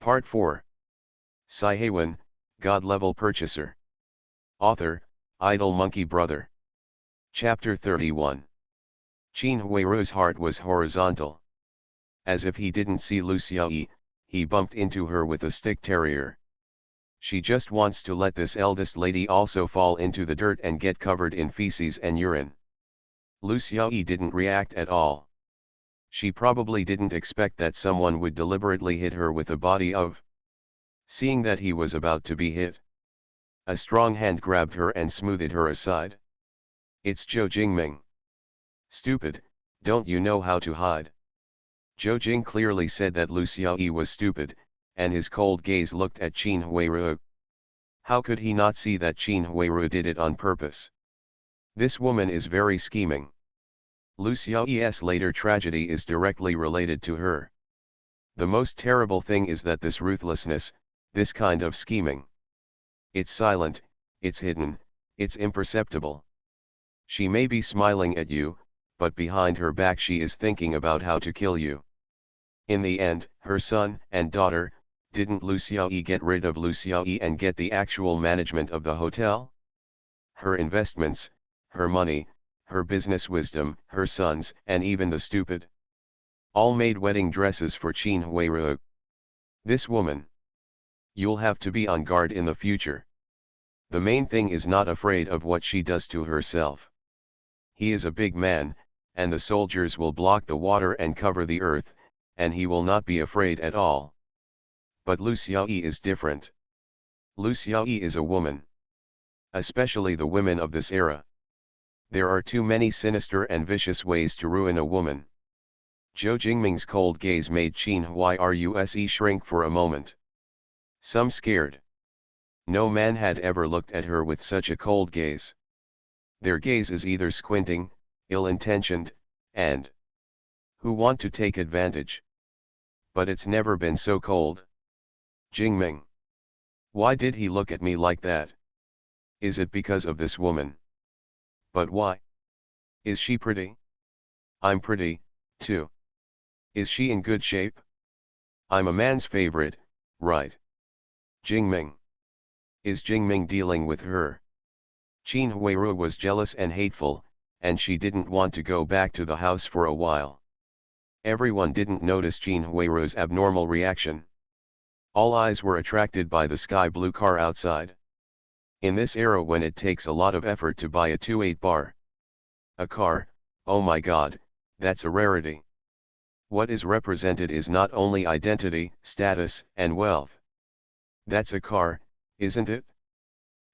Part 4. Siheyuan, God-level purchaser. Author, Idle Monkey Brother. Chapter 31. Qin Huiru's heart was horizontal. As if he didn't see Lu Xiaoyi, he bumped into her with a stick terrier. She just wants to let this eldest lady also fall into the dirt and get covered in feces and urine. Lu Xiaoyi didn't react at all. She probably didn't expect that someone would deliberately hit her with a body of. Seeing that he was about to be hit, a strong hand grabbed her and smoothed her aside. "It's Zhou Jingming." "Stupid, don't you know how to hide?" Zhou Jing clearly said that Lu Xiaoyi was stupid, and his cold gaze looked at Qin Huiru. How could he not see that Qin Huiru did it on purpose? This woman is very scheming. Lu Xiaoyi's later tragedy is directly related to her. The most terrible thing is that this ruthlessness, this kind of scheming, it's silent, it's hidden, it's imperceptible. She may be smiling at you, but behind her back she is thinking about how to kill you. In the end, her son and daughter, didn't Lu Xiaoyi get rid of Lu Xiaoyi and get the actual management of the hotel? Her investments, her money, her business wisdom, her sons, and even the stupid, all made wedding dresses for Qin Huiru. This woman. You'll have to be on guard in the future. The main thing is not afraid of what she does to herself. He is a big man, and the soldiers will block the water and cover the earth, and he will not be afraid at all. But Lu Xiaoyi is different. Lu Xiaoyi is a woman. Especially the women of this era. There are too many sinister and vicious ways to ruin a woman. Zhou Jingming's cold gaze made Qin Huiru shrink for a moment. Some scared. No man had ever looked at her with such a cold gaze. Their gaze is either squinting, ill-intentioned, and who want to take advantage. But it's never been so cold. Jingming. Why did he look at me like that? Is it because of this woman? But why? Is she pretty? I'm pretty, too. Is she in good shape? I'm a man's favorite, right? Jingming. Is Jingming dealing with her? Qin Huiru was jealous and hateful, and she didn't want to go back to the house for a while. Everyone didn't notice Qin Huiru's abnormal reaction. All eyes were attracted by the sky blue car outside. In this era when it takes a lot of effort to buy a 2.8 bar. A car, oh my god, that's a rarity. What is represented is not only identity, status, and wealth. That's a car, isn't it?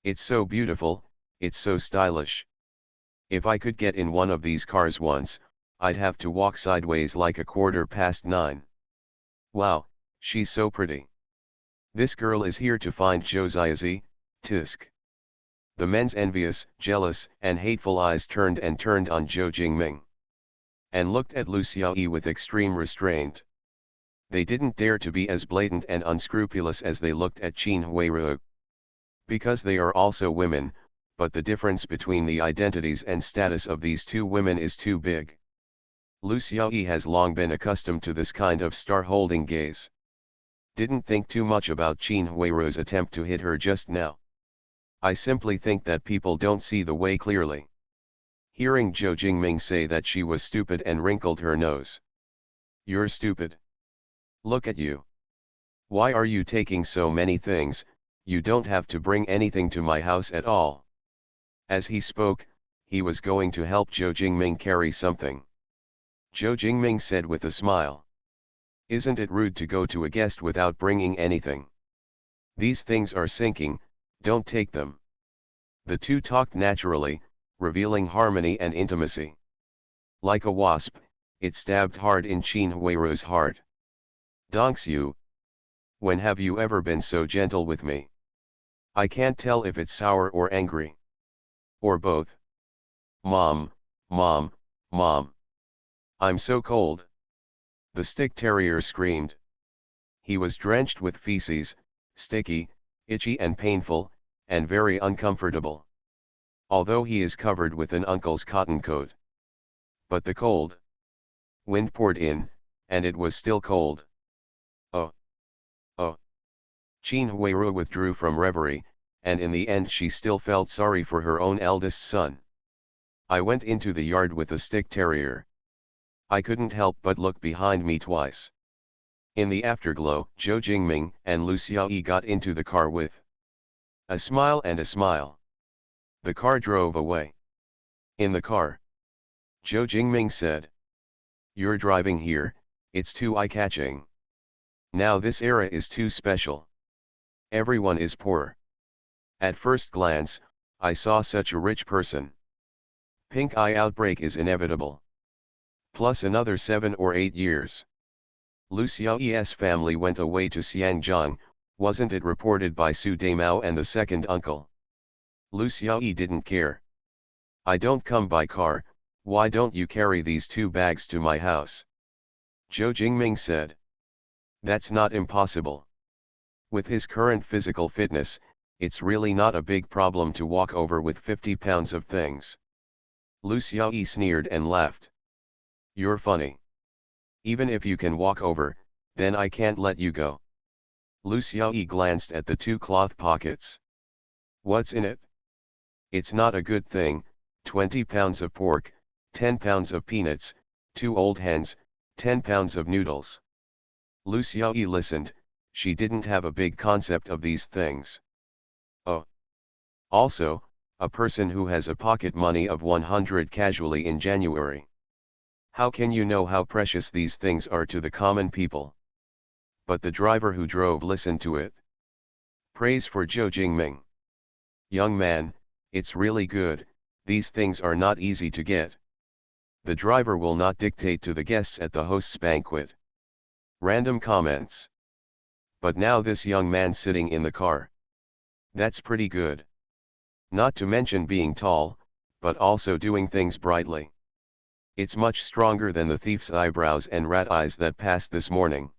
It's so beautiful, it's so stylish. If I could get in one of these cars once, I'd have to walk sideways like 9:15. Wow, she's so pretty. This girl is here to find Josiazi, tisk. The men's envious, jealous, and hateful eyes turned on Zhou Jingming. And looked at Lu Xiaoyi with extreme restraint. They didn't dare to be as blatant and unscrupulous as they looked at Qin Huiru. Because they are also women, but the difference between the identities and status of these two women is too big. Lu Xiaoyi has long been accustomed to this kind of star-holding gaze. Didn't think too much about Qin Huiru's attempt to hit her just now. I simply think that people don't see the way clearly. Hearing Zhou Jingming say that she was stupid and wrinkled her nose. You're stupid. Look at you. Why are you taking so many things? You don't have to bring anything to my house at all. As he spoke, he was going to help Zhou Jingming carry something. Zhou Jingming said with a smile. Isn't it rude to go to a guest without bringing anything? These things are sinking, don't take them. The two talked naturally, revealing harmony and intimacy. Like a wasp, it stabbed hard in Qin Huiru's heart. Donxiu. When have you ever been so gentle with me? I can't tell if it's sour or angry. Or both. Mom, mom, mom. I'm so cold. The stick terrier screamed. He was drenched with feces, sticky, itchy and painful, and very uncomfortable. Although he is covered with an uncle's cotton coat. But the cold. Wind poured in, and it was still cold. Oh. Oh. Qin Huiru withdrew from reverie, and in the end she still felt sorry for her own eldest son. I went into the yard with a stick terrier. I couldn't help but look behind me twice. In the afterglow, Zhou Jingming and Lu Xiaoyi got into the car with a smile and a smile. The car drove away. In the car, Zhou Jingming said, "You're driving here, it's too eye-catching. Now this era is too special. Everyone is poor. At first glance, I saw such a rich person. Pink eye outbreak is inevitable. Plus another 7 or 8 years. Lu Xiaoyi's family went away to Xiangjiang, wasn't it reported by Su Daimao and the second uncle? Lu Xiaoyi didn't care. I don't come by car, why don't you carry these 2 bags to my house?" Zhou Jingming said. "That's not impossible. With his current physical fitness, it's really not a big problem to walk over with 50 pounds of things." Lu Xiaoyi sneered and laughed. "You're funny. Even if you can walk over, then I can't let you go." Lu Xiaoyi glanced at the 2 cloth pockets. "What's in it?" "It's not a good thing, 20 pounds of pork, 10 pounds of peanuts, 2 old hens, 10 pounds of noodles." Lu Xiaoyi listened, she didn't have a big concept of these things. "Oh. Also, a person who has a pocket money of 100 casually in January. How can you know how precious these things are to the common people?" But the driver who drove listened to it. Praise for Zhou Jingming. "Young man, it's really good, these things are not easy to get. The driver will not dictate to the guests at the host's banquet." Random comments. "But now this young man sitting in the car. That's pretty good. Not to mention being tall, but also doing things brightly. It's much stronger than the thief's eyebrows and rat eyes that passed this morning.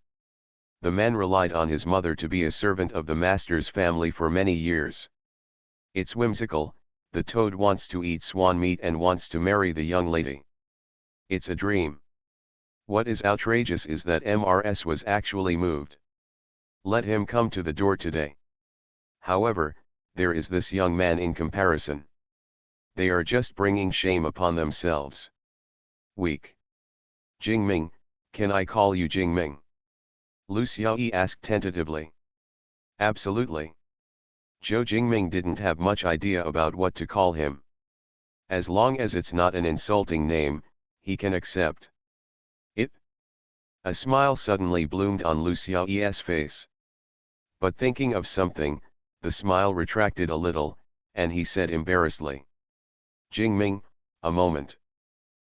The man relied on his mother to be a servant of the master's family for many years. It's whimsical, the toad wants to eat swan meat and wants to marry the young lady. It's a dream. What is outrageous is that MRS was actually moved. Let him come to the door today. However, there is this young man in comparison. They are just bringing shame upon themselves. Weak." "Jingming, can I call you Jingming?" Lu Xiaoyi asked tentatively. "Absolutely." Zhou Jingming didn't have much idea about what to call him. As long as it's not an insulting name, he can accept it. A smile suddenly bloomed on Lu Xiaoyi's face. But thinking of something, the smile retracted a little, and he said embarrassedly, "Jingming, a moment.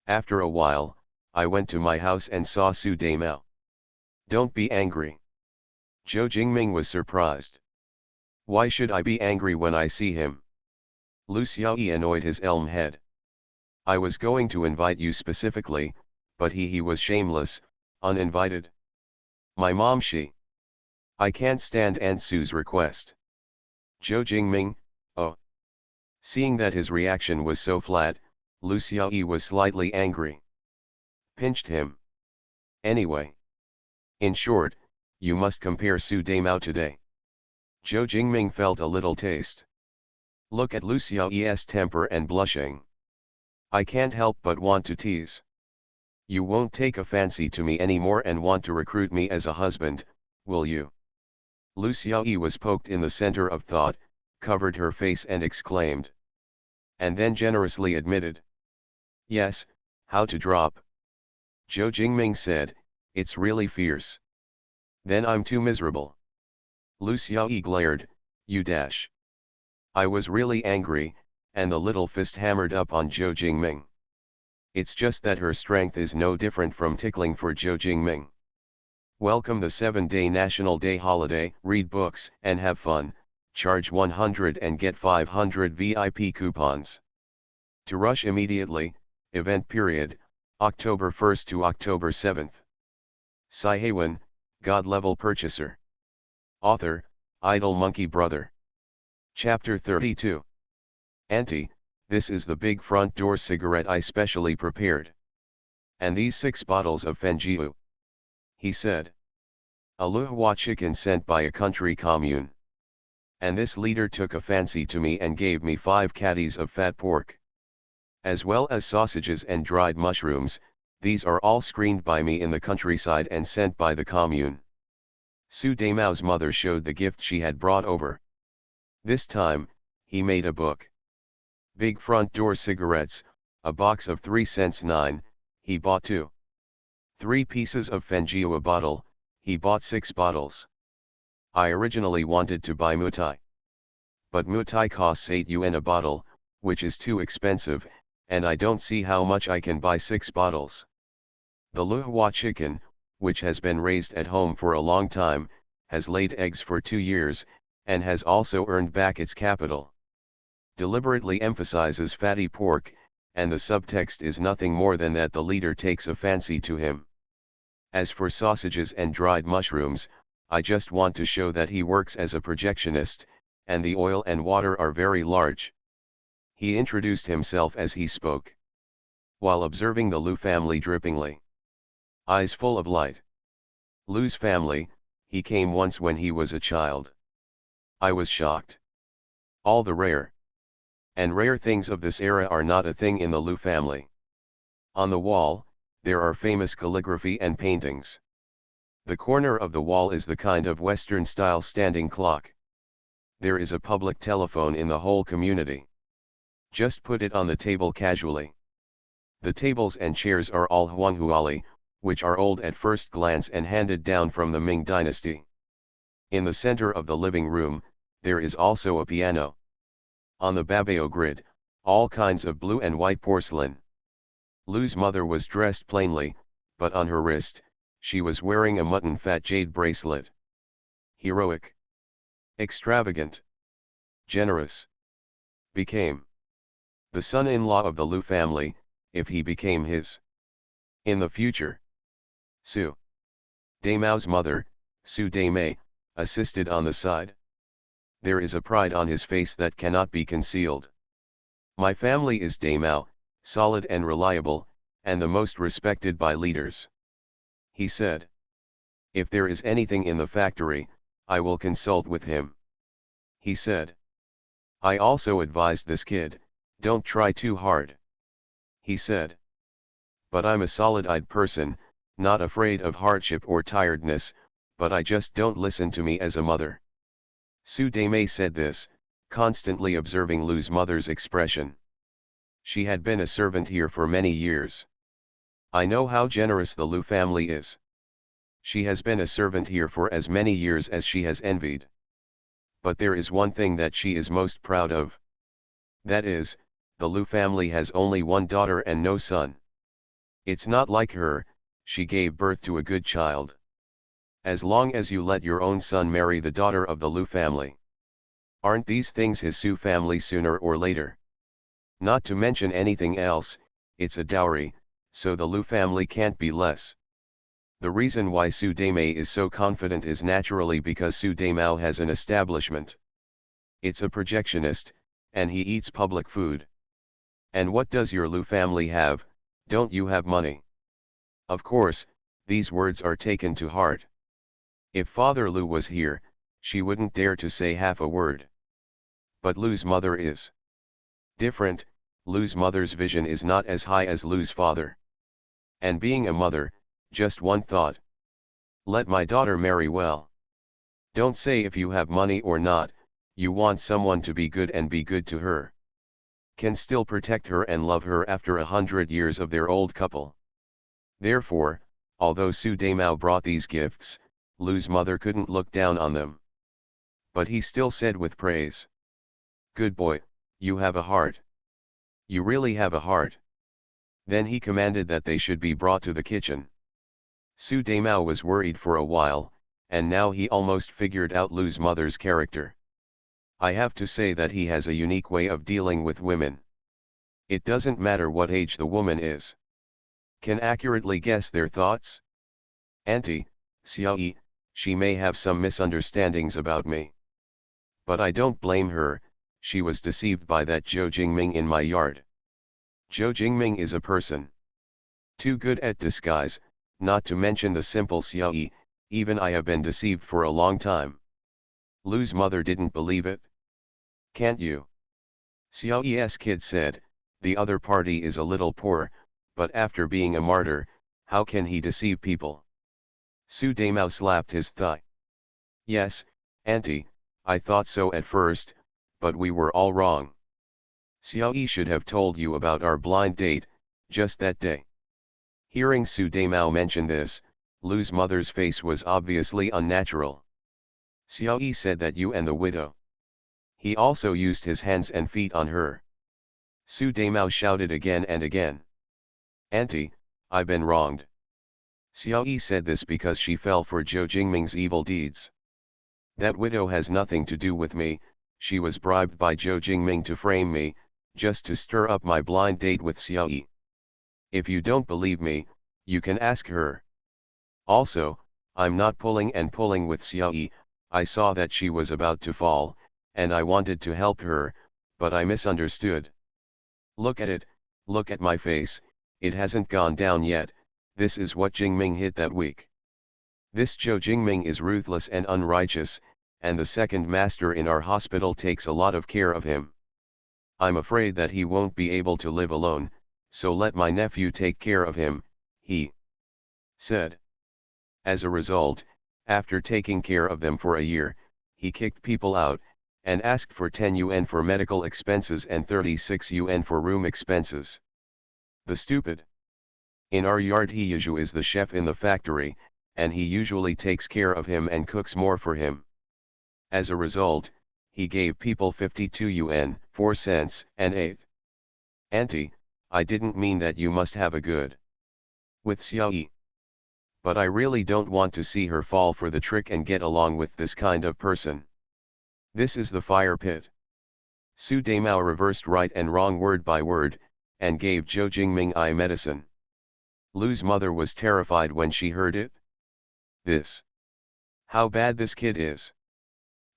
After a while, I went to my house and saw Su Daimao. Don't be angry." Zhou Jingming was surprised. "Why should I be angry when I see him?" Lu Xiaoyi annoyed his elm head. "I was going to invite you specifically, but he was shameless, uninvited. My mom I can't stand Aunt Sue's request." Zhou Jingming, oh. Seeing that his reaction was so flat, Lu Xiaoyi was slightly angry. Pinched him. "Anyway. In short, you must compare Su Daimao today." Zhou Jingming felt a little taste. Look at Lu Xiaoyi's temper and blushing. "I can't help but want to tease. You won't take a fancy to me anymore and want to recruit me as a husband, will you?" Lu Xiaoyi was poked in the center of thought, covered her face and exclaimed. And then generously admitted. "Yes, how to drop." Zhou Jingming said, "It's really fierce." "Then I'm too miserable." Lu Xiaoyi glared, "You dash." I was really angry, and the little fist hammered up on Zhou Jingming. It's just that her strength is no different from tickling for Zhou Jingming. Welcome the 7-day National Day holiday, read books and have fun, charge 100 and get 500 VIP coupons. To rush immediately, event period, October 1st to October 7th. Siheyuan, God-level purchaser. Author, Idle Monkey Brother. Chapter 32. Auntie, this is the big front door cigarette I specially prepared. And these 6 bottles of Fenjiu. He said. A Luhua chicken sent by a country commune. And this leader took a fancy to me and gave me 5 caddies of fat pork. As well as sausages and dried mushrooms, these are all screened by me in the countryside and sent by the commune. Su Damao's mother showed the gift she had brought over. This time, he made a book. Big front door cigarettes, a box of 3 cents 9, he bought 2. 3 pieces of Fengjiu a bottle, he bought 6 bottles. I originally wanted to buy mutai. But mutai costs 8 yuan a bottle, which is too expensive, and I don't see how much I can buy 6 bottles. The Luhua chicken, which has been raised at home for a long time, has laid eggs for 2 years, and has also earned back its capital. Deliberately emphasizes fatty pork, and the subtext is nothing more than that the leader takes a fancy to him. As for sausages and dried mushrooms, I just want to show that he works as a projectionist, and the oil and water are very large. He introduced himself as he spoke, while observing the Lu family drippingly. Eyes full of light. Lu's family, he came once when he was a child. I was shocked. All the rare and rare things of this era are not a thing in the Lu family. On the wall, there are famous calligraphy and paintings. The corner of the wall is the kind of Western-style standing clock. There is a public telephone in the whole community. Just put it on the table casually. The tables and chairs are all huanghuali, which are old at first glance and handed down from the Ming dynasty. In the center of the living room, there is also a piano. On the babao grid, all kinds of blue and white porcelain. Lu's mother was dressed plainly, but on her wrist, she was wearing a mutton fat jade bracelet. Heroic. Extravagant. Generous. Became the son-in-law of the Lu family, if he became his. In the future. Su Damao's mother, Su Damei, assisted on the side. There is a pride on his face that cannot be concealed. My family is Damao, solid and reliable, and the most respected by leaders. He said. If there is anything in the factory, I will consult with him. He said. I also advised this kid, don't try too hard. He said. But I'm a solid-eyed person, not afraid of hardship or tiredness, but I just don't listen to me as a mother. Su Damei said this, constantly observing Lu's mother's expression. She had been a servant here for many years. I know how generous the Lu family is. She has been a servant here for as many years as she has envied. But there is one thing that she is most proud of. That is, the Lu family has only one daughter and no son. It's not like her, she gave birth to a good child. As long as you let your own son marry the daughter of the Lu family. Aren't these things his Su family sooner or later? Not to mention anything else, it's a dowry, so the Lu family can't be less. The reason why Su Damei is so confident is naturally because Su Damao has an establishment. It's a projectionist, and he eats public food. And what does your Lu family have? Don't you have money? Of course, these words are taken to heart. If Father Lu was here, she wouldn't dare to say half a word. But Lu's mother is different. Lu's mother's vision is not as high as Lu's father. And being a mother, just one thought. Let my daughter marry well. Don't say if you have money or not, you want someone to be good and be good to her. Can still protect her and love her after 100 years of their old couple. Therefore, although Su Damao brought these gifts, Lu's mother couldn't look down on them. But he still said with praise. Good boy, you have a heart. You really have a heart. Then he commanded that they should be brought to the kitchen. Su Damao was worried for a while, and now he almost figured out Lu's mother's character. I have to say that he has a unique way of dealing with women. It doesn't matter what age the woman is. Can accurately guess their thoughts? Auntie, Xiaoyi, she may have some misunderstandings about me. But I don't blame her, she was deceived by that Zhou Jingming in my yard. Zhou Jingming is a person too good at disguise, not to mention the simple Xiaoyi, Even I have been deceived for a long time. Lu's mother didn't believe it. Can't you? Siheyuan's kid said, the other party is a little poor, but after being a martyr, how can he deceive people? Su Daimao slapped his thigh. Yes, auntie, I thought so at first, but we were all wrong. Siheyuan should have told you about our blind date, just that day. Hearing Su Daimao mention this, Lu's mother's face was obviously unnatural. Siheyuan said that you and the widow. He also used his hands and feet on her. Su Daimao shouted again and again. Auntie, I've been wronged. Siheyuan said this because she fell for Zhou Jingming's evil deeds. That widow has nothing to do with me, she was bribed by Zhou Jingming to frame me, just to stir up my blind date with Siheyuan. If you don't believe me, you can ask her. Also, I'm not pulling and pulling with Siheyuan, I saw that she was about to fall, and I wanted to help her, but I misunderstood. Look at it, look at my face, it hasn't gone down yet, this is what Jingming hit that week. This Zhou Jingming is ruthless and unrighteous, and the second master in our hospital takes a lot of care of him. I'm afraid that he won't be able to live alone, so let my nephew take care of him, he said. As a result, after taking care of them for a year, he kicked people out, and asked for 10 yuan for medical expenses and 36 yuan for room expenses. The stupid. In our yard he usually is the chef in the factory, and he usually takes care of him and cooks more for him. As a result, he gave people 52 yuan, 4 cents, and 8. Auntie, I didn't mean that you must have a good with Siheyuan. But I really don't want to see her fall for the trick and get along with this kind of person. This is the fire pit. Su Daimao reversed right and wrong word by word, and gave Zhou Jingming eye medicine. Lu's mother was terrified when she heard it. This. How bad this kid is.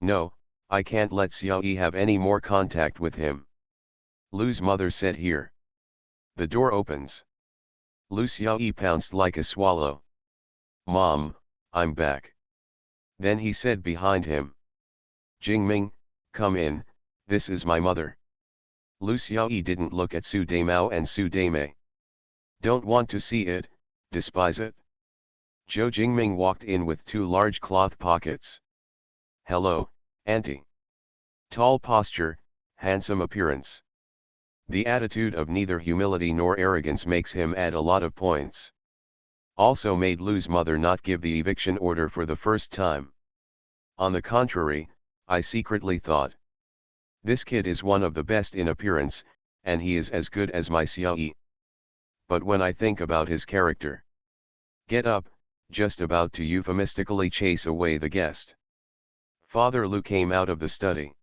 No, I can't let Siheyuan have any more contact with him. Lu's mother said here. The door opens. Siheyuan pounced like a swallow. Mom, I'm back. Then he said behind him. Jingming, come in, this is my mother. Siheyuan didn't look at Su Daimao and Su Daimei. Don't want to see it, despise it. Zhou Jingming walked in with 2 large cloth pockets. Hello, auntie. Tall posture, handsome appearance. The attitude of neither humility nor arrogance makes him add a lot of points. Also made Lu's mother not give the eviction order for the first time. On the contrary, I secretly thought. This kid is one of the best in appearance, and he is as good as my Siheyuan. But when I think about his character. Get up, just about to euphemistically chase away the guest. Father Lu came out of the study.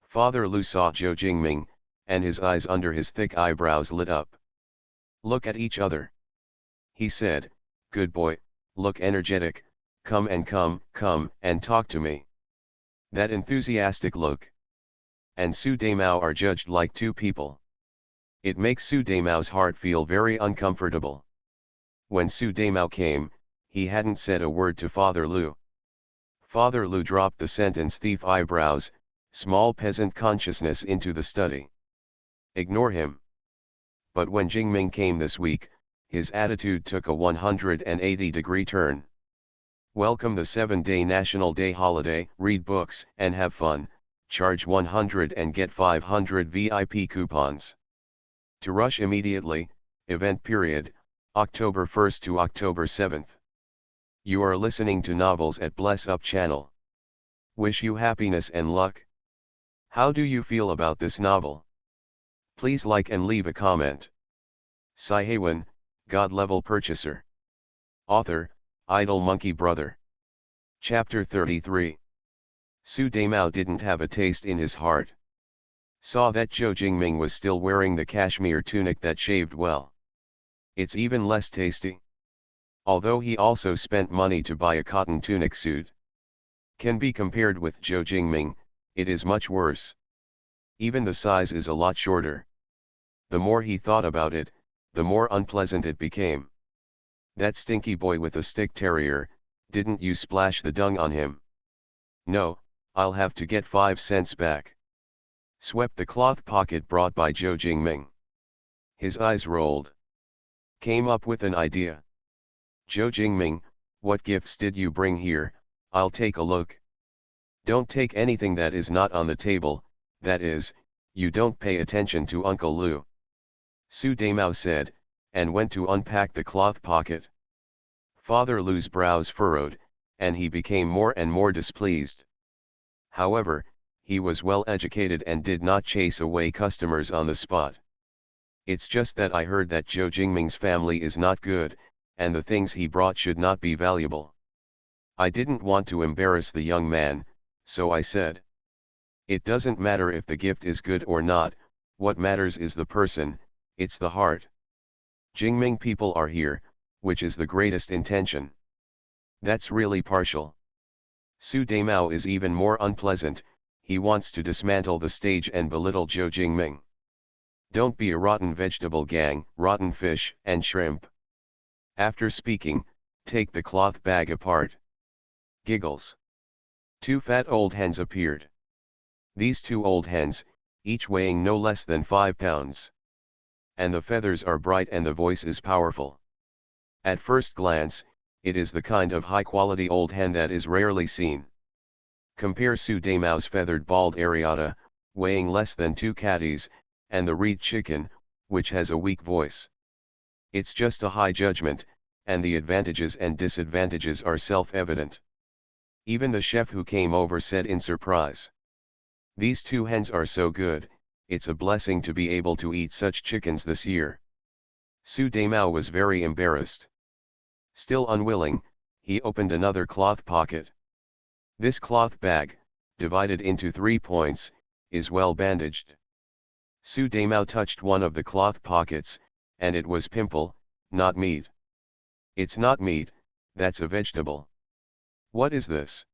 Father Lu saw Zhou Jingming, and his eyes under his thick eyebrows lit up. Look at each other. He said, good boy, look energetic, come and talk to me. That enthusiastic look. And Su Daimao are judged like 2 people. It makes Su Daimao's heart feel very uncomfortable. When Su Daimao came, he hadn't said a word to Father Lu. Father Lu dropped the sentence thief eyebrows, small peasant consciousness into the study. Ignore him. But when Jingming came this week, his attitude took a 180-degree turn. Welcome the 7-day National Day holiday, read books and have fun, charge 100 and get 500 VIP coupons. To rush immediately, event period, October 1st to October 7th. You are listening to Novels at Bless Up channel. Wish you happiness and luck. How do you feel about this novel? Please like and leave a comment. Siheyuan, God-level purchaser. Author, Idle Monkey Brother. Chapter 33. Su Daimao didn't have a taste in his heart. Saw that Zhou Jingming was still wearing the cashmere tunic that shaved well. It's even less tasty. Although he also spent money to buy a cotton tunic suit. Can be compared with Zhou Jingming, it is much worse. Even the size is a lot shorter. The more he thought about it, the more unpleasant it became. That stinky boy with a stick terrier, Didn't you splash the dung on him? No, I'll have to get 5 cents back. Swept the cloth pocket brought by Zhou Jingming. His eyes rolled. Came up with an idea. Zhou Jingming, what gifts did you bring here? I'll take a look. Don't take anything that is not on the table, that is, you don't pay attention to Uncle Lu. Su Daimao said, and went to unpack the cloth pocket. Father Lu's brows furrowed, and he became more and more displeased. However, he was well educated and did not chase away customers on the spot. It's just that I heard that Zhou Jingming's family is not good, and the things he brought should not be valuable. I didn't want to embarrass the young man, so I said. It doesn't matter if the gift is good or not, what matters is the person, it's the heart. Jingming people are here, which is the greatest intention. That's really partial. Su Daimao is even more unpleasant, he wants to dismantle the stage and belittle Zhou Jingming. Don't be a rotten vegetable gang, rotten fish and shrimp. After speaking, take the cloth bag apart. Giggles. 2 fat old hens appeared. These 2 old hens, each weighing no less than 5 pounds. And the feathers are bright and the voice is powerful. At first glance, it is the kind of high-quality old hen that is rarely seen. Compare Su Daimao's feathered bald Ariata, weighing less than 2 catties, and the reed chicken, which has a weak voice. It's just a high judgment, and the advantages and disadvantages are self-evident. Even the chef who came over said in surprise. These 2 hens are so good, it's a blessing to be able to eat such chickens this year. Su Daimao was very embarrassed. Still unwilling, he opened another cloth pocket. This cloth bag, divided into 3 points, is well bandaged. Su Daimao touched one of the cloth pockets, and it was pimple, not meat. It's not meat, that's a vegetable. What is this?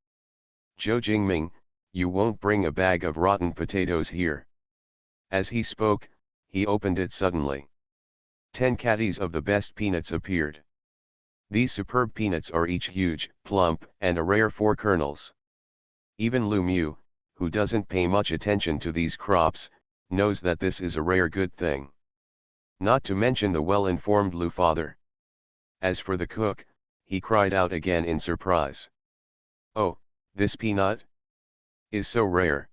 Zhou Jingming, you won't bring a bag of rotten potatoes here. As he spoke, he opened it suddenly. 10 caddies of the best peanuts appeared. These superb peanuts are each huge, plump, and a rare 4 kernels. Even Lu Mu, who doesn't pay much attention to these crops, knows that this is a rare good thing. Not to mention the well-informed Lu father. As for the cook, he cried out again in surprise. Oh, this peanut is so rare.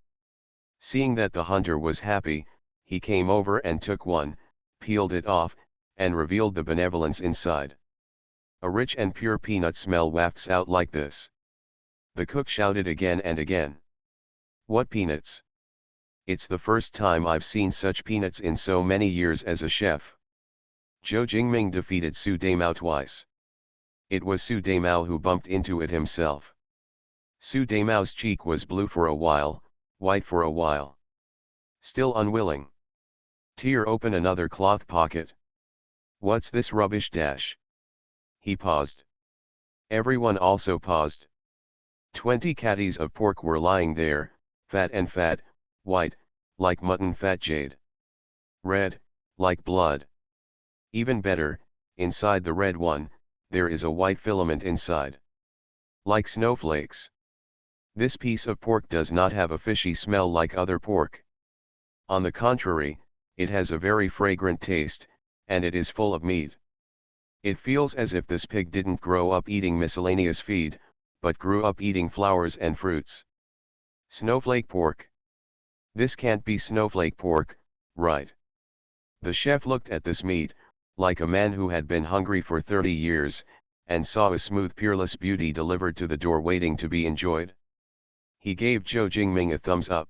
Seeing that the hunter was happy, he came over and took one, peeled it off, and revealed the benevolence inside. A rich and pure peanut smell wafts out like this. The cook shouted again and again. What peanuts? It's the first time I've seen such peanuts in so many years as a chef. Zhou Jingming defeated Su Daimao twice. It was Su Daimao who bumped into it himself. Su Daimao's cheek was blue for a while, white for a while. Still unwilling. Tear open another cloth pocket. What's this rubbish dash? He paused. Everyone also paused. 20 caddies of pork were lying there, fat and fat, white, like mutton fat jade. Red, like blood. Even better, inside the red one, there is a white filament inside. Like snowflakes. This piece of pork does not have a fishy smell like other pork. On the contrary, it has a very fragrant taste, and it is full of meat. It feels as if this pig didn't grow up eating miscellaneous feed, but grew up eating flowers and fruits. Snowflake pork. This can't be snowflake pork, right? The chef looked at this meat, like a man who had been hungry for 30 years, and saw a smooth peerless beauty delivered to the door waiting to be enjoyed. He gave Zhou Jingming a thumbs up.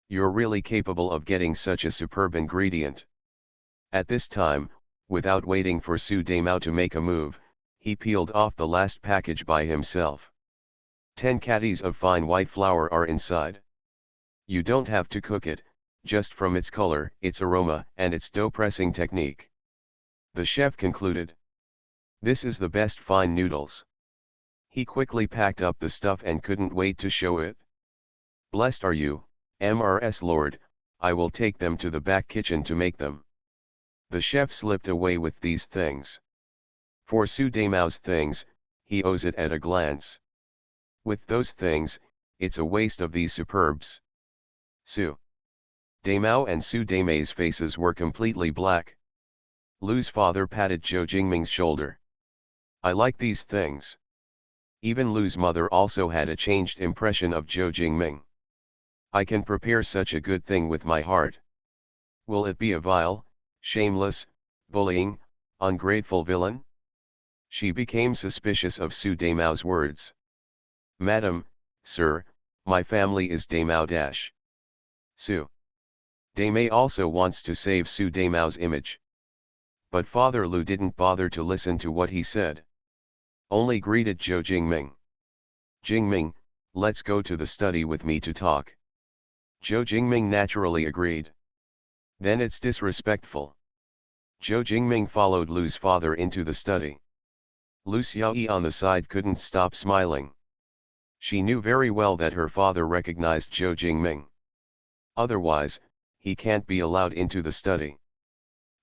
You're really capable of getting such a superb ingredient. At this time, without waiting for Su Daimao to make a move, he peeled off the last package by himself. 10 caddies of fine white flour are inside. You don't have to cook it, just from its color, its aroma, and its dough pressing technique. The chef concluded. This is the best fine noodles. He quickly packed up the stuff and couldn't wait to show it. Blessed are you, MRS Lord, I will take them to the back kitchen to make them. The chef slipped away with these things. For Su Daimao's things, he owes it at a glance. With those things, it's a waste of these superbs. Su Daimao and Su Daimei's faces were completely black. Lu's father patted Zhou Jingming's shoulder. I like these things. Even Lu's mother also had a changed impression of Zhou Jingming. I can prepare such a good thing with my heart. Will it be a vile, shameless, bullying, ungrateful villain? She became suspicious of Su Daimao's words. Madam, sir, my family is Daimao dash. Su Daimei also wants to save Su Daimao's image. But Father Lu didn't bother to listen to what he said. Only greeted Zhou Jingming. Jingming, let's go to the study with me to talk. Zhou Jingming naturally agreed. Then it's disrespectful. Zhou Jingming followed Lu's father into the study. Lu Xiaoyi on the side couldn't stop smiling. She knew very well that her father recognized Zhou Jingming. Otherwise, he can't be allowed into the study.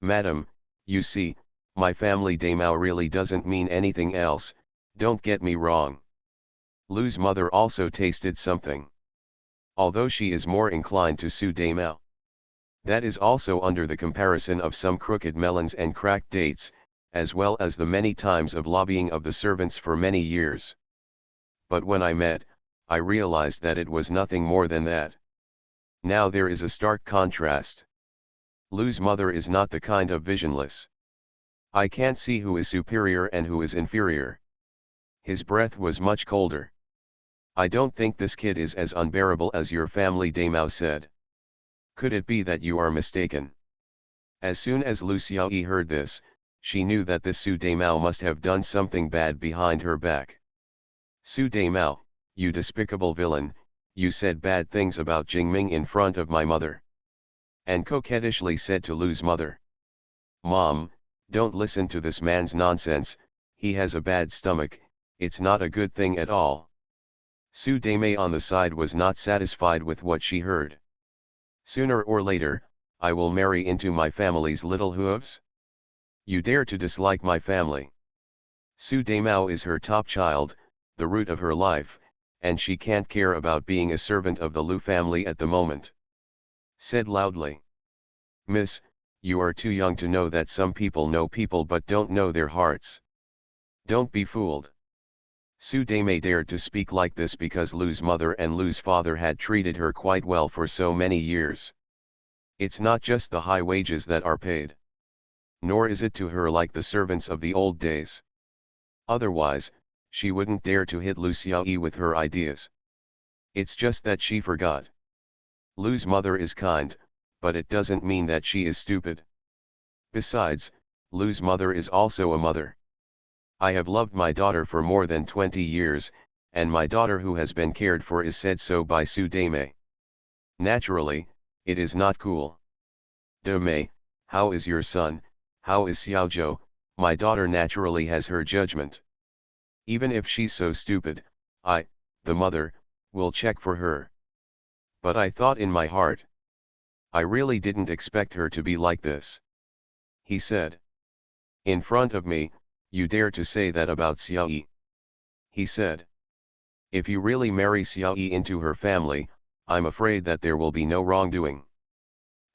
Madam, you see, my family Daimao really doesn't mean anything else, don't get me wrong. Lu's mother also tasted something. Although she is more inclined to Su Daimao. That is also under the comparison of some crooked melons and cracked dates, as well as the many times of lobbying of the servants for many years. But when I met, I realized that it was nothing more than that. Now there is a stark contrast. Lu's mother is not the kind of visionless. I can't see who is superior and who is inferior. His breath was much colder. I don't think this kid is as unbearable as your family Daimao said. Could it be that you are mistaken? As soon as Lu Xiaoyi heard this, she knew that this Su Daimao must have done something bad behind her back. Su Daimao, you despicable villain, you said bad things about Jingming in front of my mother. And coquettishly said to Lu's mother. Mom, don't listen to this man's nonsense, he has a bad stomach, it's not a good thing at all. Su Daimei on the side was not satisfied with what she heard. Sooner or later, I will marry into my family's little hooves? You dare to dislike my family. Su Daimao is her top child, the root of her life, and she can't care about being a servant of the Lu family at the moment. Said loudly. Miss, you are too young to know that some people know people but don't know their hearts. Don't be fooled. Su Daimei dared to speak like this because Lu's mother and Lu's father had treated her quite well for so many years. It's not just the high wages that are paid. Nor is it to her like the servants of the old days. Otherwise, she wouldn't dare to hit Lu Xiaoyi with her ideas. It's just that she forgot. Lu's mother is kind, but it doesn't mean that she is stupid. Besides, Lu's mother is also a mother. I have loved my daughter for more than 20 years, and my daughter who has been cared for is said so by Su Daimei. Naturally, it is not cool. Daimei, how is your son, how is Xiaozhou, my daughter naturally has her judgment. Even if she's so stupid, I, the mother, will check for her. But I thought in my heart. I really didn't expect her to be like this. He said. In front of me, you dare to say that about Xiaoyi. He said. If you really marry Xiaoyi into her family, I'm afraid that there will be no wrongdoing.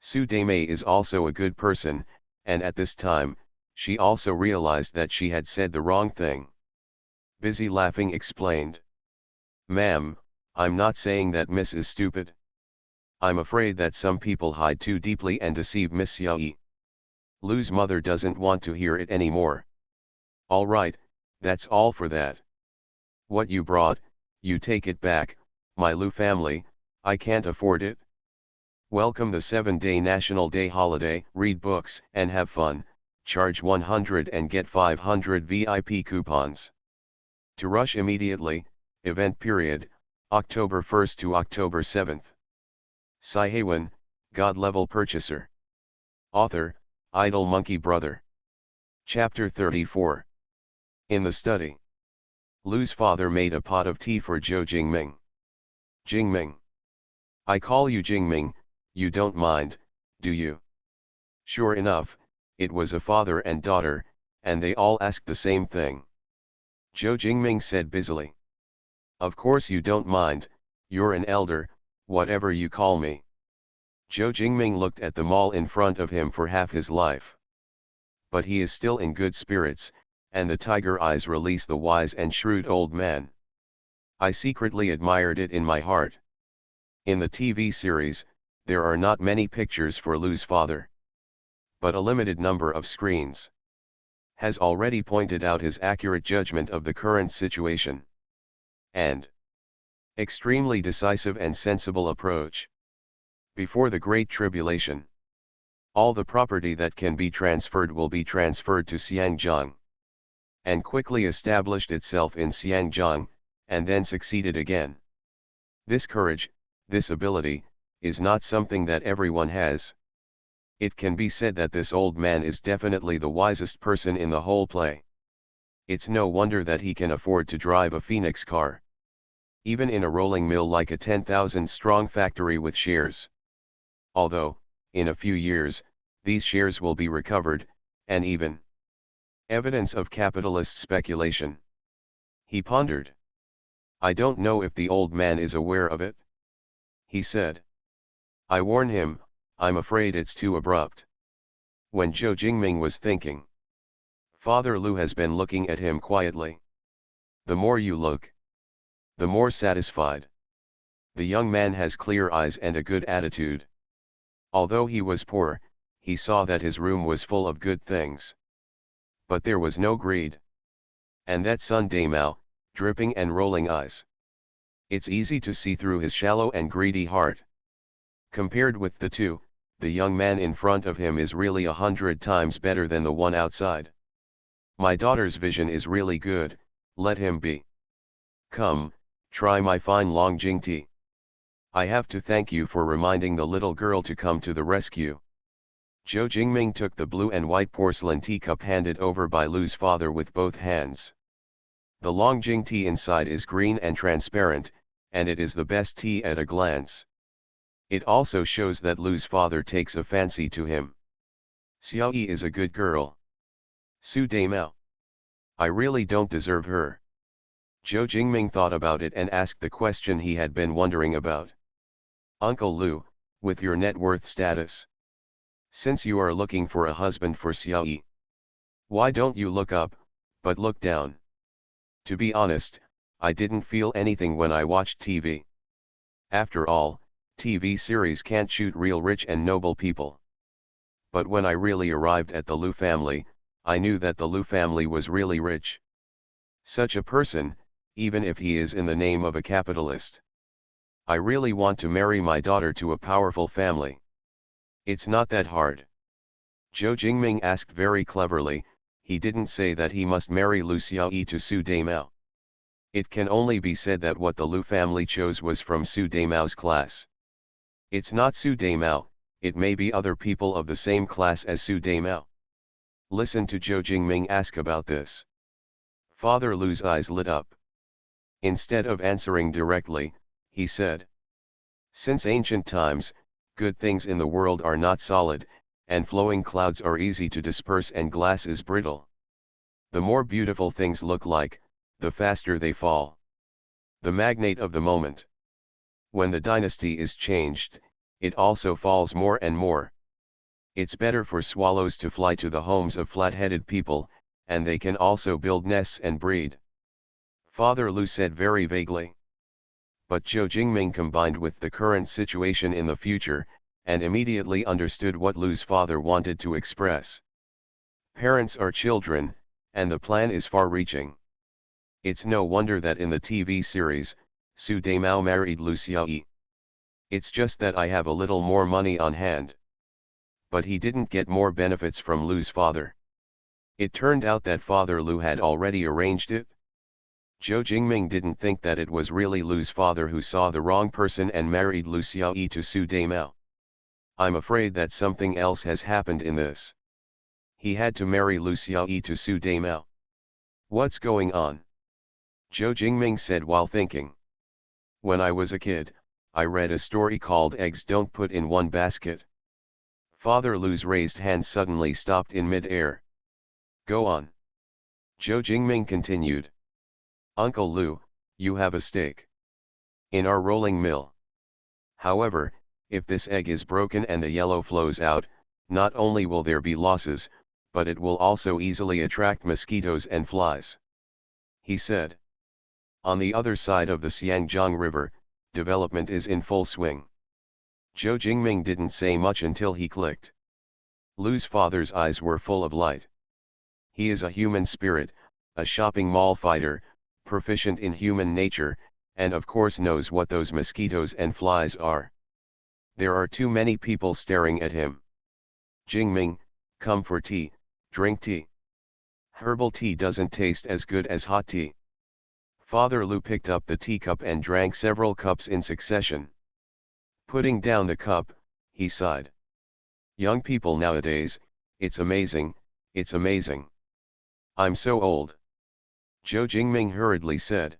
Su Daimei is also a good person, and at this time, she also realized that she had said the wrong thing. Busy laughing explained. Ma'am, I'm not saying that Miss is stupid. I'm afraid that some people hide too deeply and deceive Miss Xiaoyi. Lu's mother doesn't want to hear it anymore. All right, that's all for that. What you brought, you take it back, my Lu family, I can't afford it. Welcome the 7-day National Day holiday, read books and have fun, charge 100 and get 500 VIP coupons. To rush immediately, event period, October 1st to October 7th. Siheyuan, God-level purchaser. Author, Idle Monkey Brother. Chapter 34. In the study. Lu's father made a pot of tea for Zhou Jingming. Jingming. I call you Jingming, you don't mind, do you? Sure enough, it was a father and daughter, and they all asked the same thing. Zhou Jingming said busily. Of course you don't mind, you're an elder, whatever you call me. Zhou Jingming looked at the mall in front of him for half his life. But he is still in good spirits, and the tiger eyes release the wise and shrewd old man. I secretly admired it in my heart. In the TV series, there are not many pictures for Lu's father. But a limited number of screens has already pointed out his accurate judgment of the current situation. And extremely decisive and sensible approach. Before the Great Tribulation, all the property that can be transferred will be transferred to Xiangjiang. And quickly established itself in Xiangjiang, and then succeeded again. This courage, this ability, is not something that everyone has. It can be said that this old man is definitely the wisest person in the whole play. It's no wonder that he can afford to drive a Phoenix car. Even in a rolling mill like a 10,000-strong factory with shares. Although, in a few years, these shares will be recovered, and even evidence of capitalist speculation. He pondered. I don't know if the old man is aware of it. He said. I warn him, I'm afraid it's too abrupt. When Zhou Jingming was thinking. Father Lu has been looking at him quietly. The more you look, the more satisfied. The young man has clear eyes and a good attitude. Although he was poor, he saw that his room was full of good things. But there was no greed. And that Sun Daimao, dripping and rolling eyes. It's easy to see through his shallow and greedy heart. Compared with the two, the young man in front of him is really 100 times better than the one outside. My daughter's vision is really good, let him be. Come, try my fine Longjing tea. I have to thank you for reminding the little girl to come to the rescue. Zhou Jingming took the blue and white porcelain teacup handed over by Lu's father with both hands. The Longjing tea inside is green and transparent, and it is the best tea at a glance. It also shows that Lu's father takes a fancy to him. Xiaoyi is a good girl. Su Daimao. I really don't deserve her. Zhou Jingming thought about it and asked the question he had been wondering about. Uncle Lu, with your net worth status. Since you are looking for a husband for Xiaoyi, why don't you look up, but look down? To be honest, I didn't feel anything when I watched TV. After all, TV series can't shoot real rich and noble people. But when I really arrived at the Lu family, I knew that the Lu family was really rich. Such a person, even if he is in the name of a capitalist. I really want to marry my daughter to a powerful family. It's not that hard. Zhou Jingming asked very cleverly, he didn't say that he must marry Lu Xiaoyi to Su Daimao. It can only be said that what the Lu family chose was from Su Daimao's class. It's not Su Daimao, it may be other people of the same class as Su Daimao. Listen to Zhou Jingming ask about this. Father Lu's eyes lit up. Instead of answering directly, he said. Since ancient times, good things in the world are not solid, and flowing clouds are easy to disperse and glass is brittle. The more beautiful things look like, the faster they fall. The magnate of the moment. When the dynasty is changed, it also falls more and more. It's better for swallows to fly to the homes of flat-headed people, and they can also build nests and breed. Father Lu said very vaguely. But Zhou Jingming combined with the current situation in the future, and immediately understood what Lu's father wanted to express. Parents are children, and the plan is far-reaching. It's no wonder that in the TV series, Su Daimao married Lu Xiaoyi. It's just that I have a little more money on hand. But he didn't get more benefits from Lu's father. It turned out that Father Lu had already arranged it. Zhou Jingming didn't think that it was really Lu's father who saw the wrong person and married Lu Xiaoyi to Su Daimao. I'm afraid that something else has happened in this. He had to marry Lu Xiaoyi to Su Daimao. What's going on? Zhou Jingming said while thinking. When I was a kid, I read a story called Eggs Don't Put in One Basket. Father Lu's raised hand suddenly stopped in mid-air. Go on. Zhou Jingming continued. Uncle Lou, you have a stake in our rolling mill. However, if this egg is broken and the yellow flows out, not only will there be losses, but it will also easily attract mosquitoes and flies," he said. On the other side of the Xiangjiang River, development is in full swing. Zhou Jingming didn't say much until he clicked. Lu's father's eyes were full of light. He is a human spirit, a shopping mall fighter, proficient in human nature, and of course knows what those mosquitoes and flies are. There are too many people staring at him. "Jingming, come for tea, drink tea. Herbal tea doesn't taste as good as hot tea." Father Lu picked up the teacup and drank several cups in succession. Putting down the cup, he sighed. "Young people nowadays, it's amazing, it's amazing. I'm so old." Zhou Jingming hurriedly said.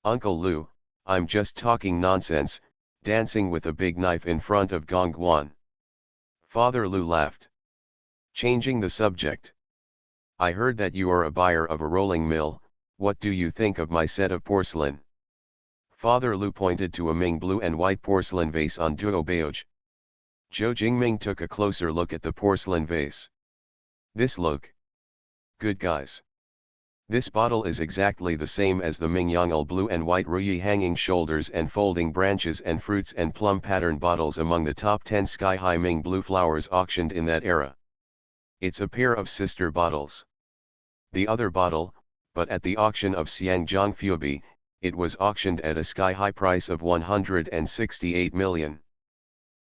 "Uncle Lu, I'm just talking nonsense, dancing with a big knife in front of Gong Guan." Father Lu laughed. Changing the subject. "I heard that you are a buyer of a rolling mill. What do you think of my set of porcelain?" Father Lu pointed to a Ming blue and white porcelain vase on Duobaoj. Zhou Jingming took a closer look at the porcelain vase. "This look good, guys. This bottle is exactly the same as the Ming Yongle blue and white Ruyi hanging shoulders and folding branches and fruits and plum pattern bottles among the top 10 sky-high Ming blue flowers auctioned in that era. It's a pair of sister bottles. The other bottle, but at the auction of Xiangjiang Fubi, it was auctioned at a sky-high price of 168 million.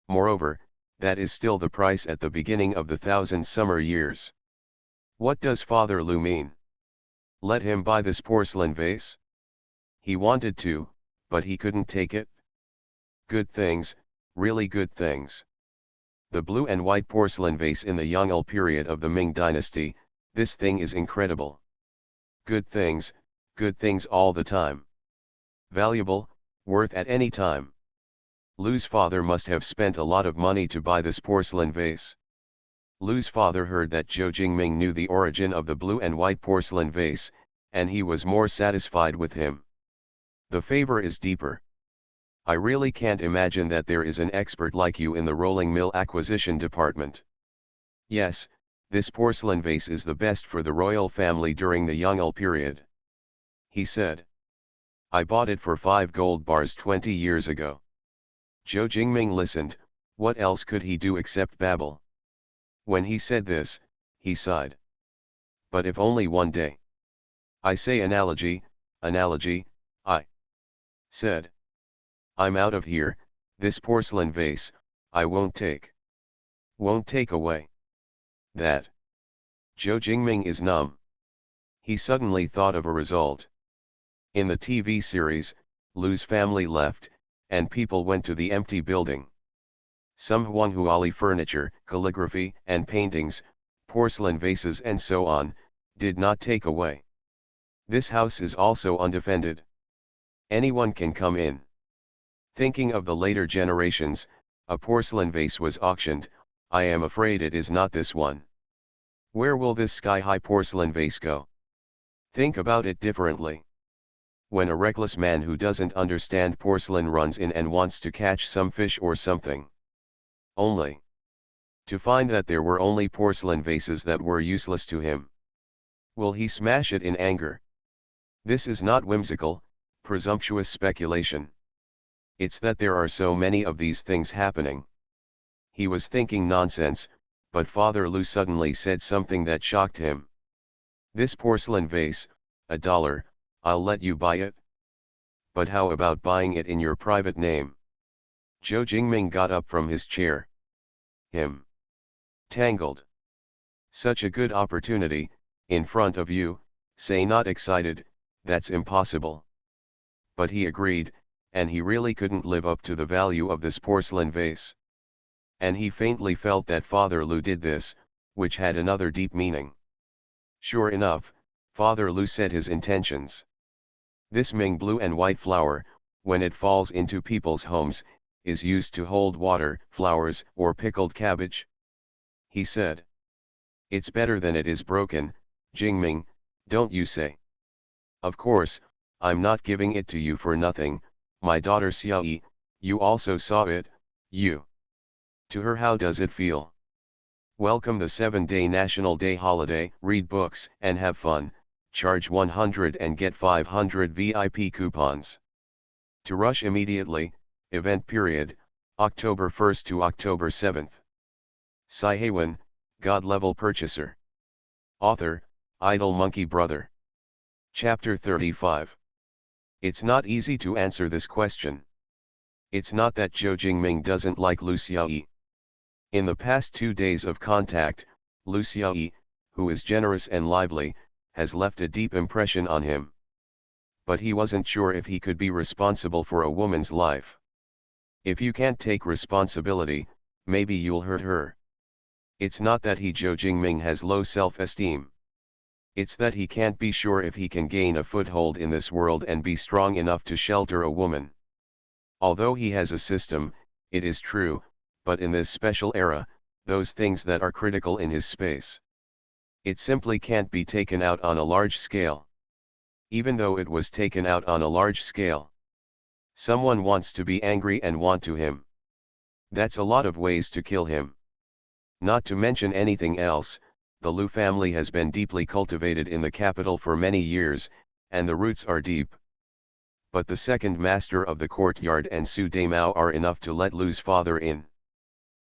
Moreover, that is still the price at the beginning of the 1,000 summer years. What does Father Lu mean? Let him buy this porcelain vase? He wanted to, but he couldn't take it? Good things, really good things. The blue and white porcelain vase in the Yongle period of the Ming dynasty, this thing is incredible. Good things all the time. Valuable, worth at any time. Lu's father must have spent a lot of money to buy this porcelain vase. Lu's father heard that Zhou Jingming knew the origin of the blue and white porcelain vase, and he was more satisfied with him. The favor is deeper. I really can't imagine that there is an expert like you in the rolling mill acquisition department. Yes, this porcelain vase is the best for the royal family during the Yongle period," he said. "I bought it for 5 gold bars 20 years ago." Zhou Jingming listened. What else could he do except babble? When he said this, he sighed. But if only one day. "I say analogy, I said. I'm out of here, this porcelain vase, I won't take. Won't take away. That." Zhou Jingming is numb. He suddenly thought of a result. In the TV series, Lu's family left, and people went to the empty building. Some Huanghuali furniture, calligraphy and paintings, porcelain vases and so on, did not take away. This house is also undefended. Anyone can come in. Thinking of the later generations, a porcelain vase was auctioned. I am afraid it is not this one. Where will this sky-high porcelain vase go? Think about it differently. When a reckless man who doesn't understand porcelain runs in and wants to catch some fish or something. Only to find that there were only porcelain vases that were useless to him. Will he smash it in anger? This is not whimsical, presumptuous speculation. It's that there are so many of these things happening. He was thinking nonsense, but Father Lu suddenly said something that shocked him. "This porcelain vase, $1, I'll let you buy it. But how about buying it in your private name?" Zhou Jingming got up from his chair. Tangled. Such a good opportunity, in front of you, say not excited, that's impossible. But he agreed, and he really couldn't live up to the value of this porcelain vase. And he faintly felt that Father Lu did this, which had another deep meaning. Sure enough, Father Lu said his intentions. This Ming blue and white flower, when it falls into people's homes, is used to hold water, flowers, or pickled cabbage. He said. It's better than it is broken, Jingming, don't you say? Of course, I'm not giving it to you for nothing, my daughter Xiaoyi, you also saw it, you. To her, how does it feel? Welcome the 7-day National Day holiday, read books and have fun, charge 100 and get 500 VIP coupons. To rush immediately, event period, October 1st to October 7th. Siheyuan, God-level purchaser. Author, Idle Monkey Brother. Chapter 35. It's not easy to answer this question. It's not that Zhou Jingming doesn't like Lu Xiaoyi. In the past 2 days of contact, Lu Xiaoyi, who is generous and lively, has left a deep impression on him. But he wasn't sure if he could be responsible for a woman's life. If you can't take responsibility, maybe you'll hurt her. It's not that Zhou Jingming has low self-esteem. It's that he can't be sure if he can gain a foothold in this world and be strong enough to shelter a woman. Although he has a system, it is true, but in this special era, those things that are critical in his space, it simply can't be taken out on a large scale. Even though it was taken out on a large scale, someone wants to be angry and want to him. That's a lot of ways to kill him. Not to mention anything else, the Lu family has been deeply cultivated in the capital for many years, and the roots are deep. But the second master of the courtyard and Su Daimao are enough to let Lu's father in.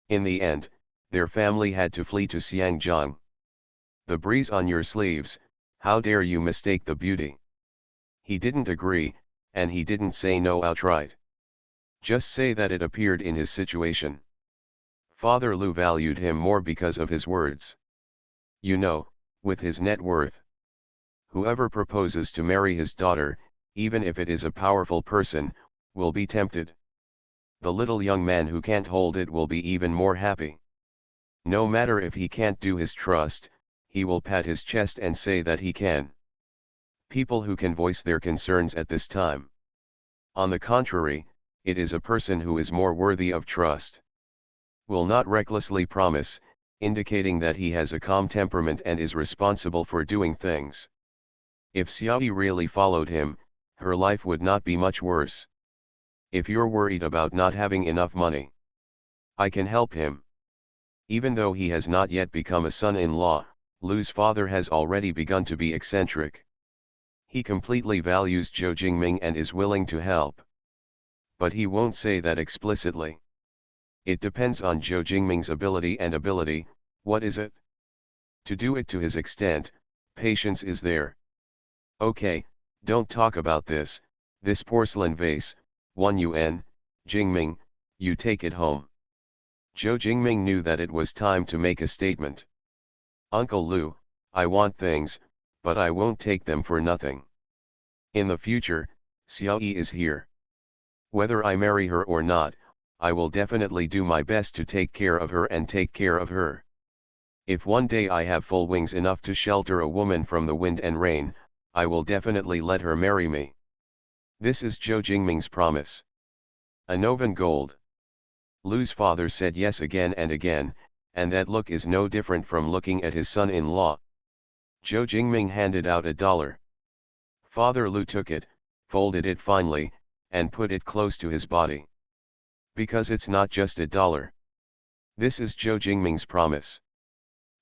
In the end, their family had to flee to Xiangjiang. The breeze on your sleeves, how dare you mistake the beauty? He didn't agree, and he didn't say no outright. Just say that it appeared in his situation. Father Lu valued him more because of his words. You know, with his net worth, whoever proposes to marry his daughter, even if it is a powerful person, will be tempted. The little young man who can't hold it will be even more happy. No matter if he can't do his trust, he will pat his chest and say that he can. People who can voice their concerns at this time. On the contrary, it is a person who is more worthy of trust. Will not recklessly promise, indicating that he has a calm temperament and is responsible for doing things. If Xiaoyi really followed him, her life would not be much worse. If you're worried about not having enough money, I can help him. Even though he has not yet become a son-in-law, Lu's father has already begun to be eccentric. He completely values Zhou Jingming and is willing to help. But he won't say that explicitly. It depends on Zhou Jingming's ability, what is it? To do it to his extent, patience is there. Okay, don't talk about this porcelain vase, 1 yuan, Jingming, you take it home. Zhou Jingming knew that it was time to make a statement. Uncle Lu, I want things, but I won't take them for nothing. In the future, Xiaoyi is here. Whether I marry her or not, I will definitely do my best to take care of her and take care of her. If one day I have full wings enough to shelter a woman from the wind and rain, I will definitely let her marry me. This is Zhou Jingming's promise. Anovan gold. Lu's father said yes again and again, and that look is no different from looking at his son-in-law. Zhou Jingming handed out $1. Father Lu took it, folded it finely, and put it close to his body. Because it's not just $1. This is Zhou Jingming's promise.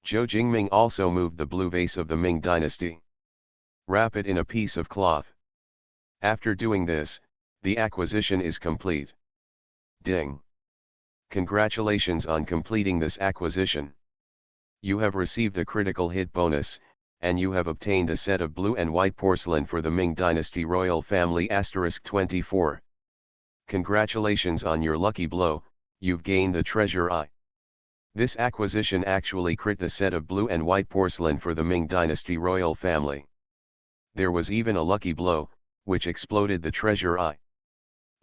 Zhou Jingming also moved the blue vase of the Ming dynasty. Wrap it in a piece of cloth. After doing this, the acquisition is complete. Ding! Congratulations on completing this acquisition. You have received a critical hit bonus, and you have obtained a set of blue and white porcelain for the Ming Dynasty Royal Family *24. Congratulations on your lucky blow, you've gained the treasure eye. This acquisition actually crit the set of blue and white porcelain for the Ming Dynasty Royal Family. There was even a lucky blow, which exploded the treasure eye.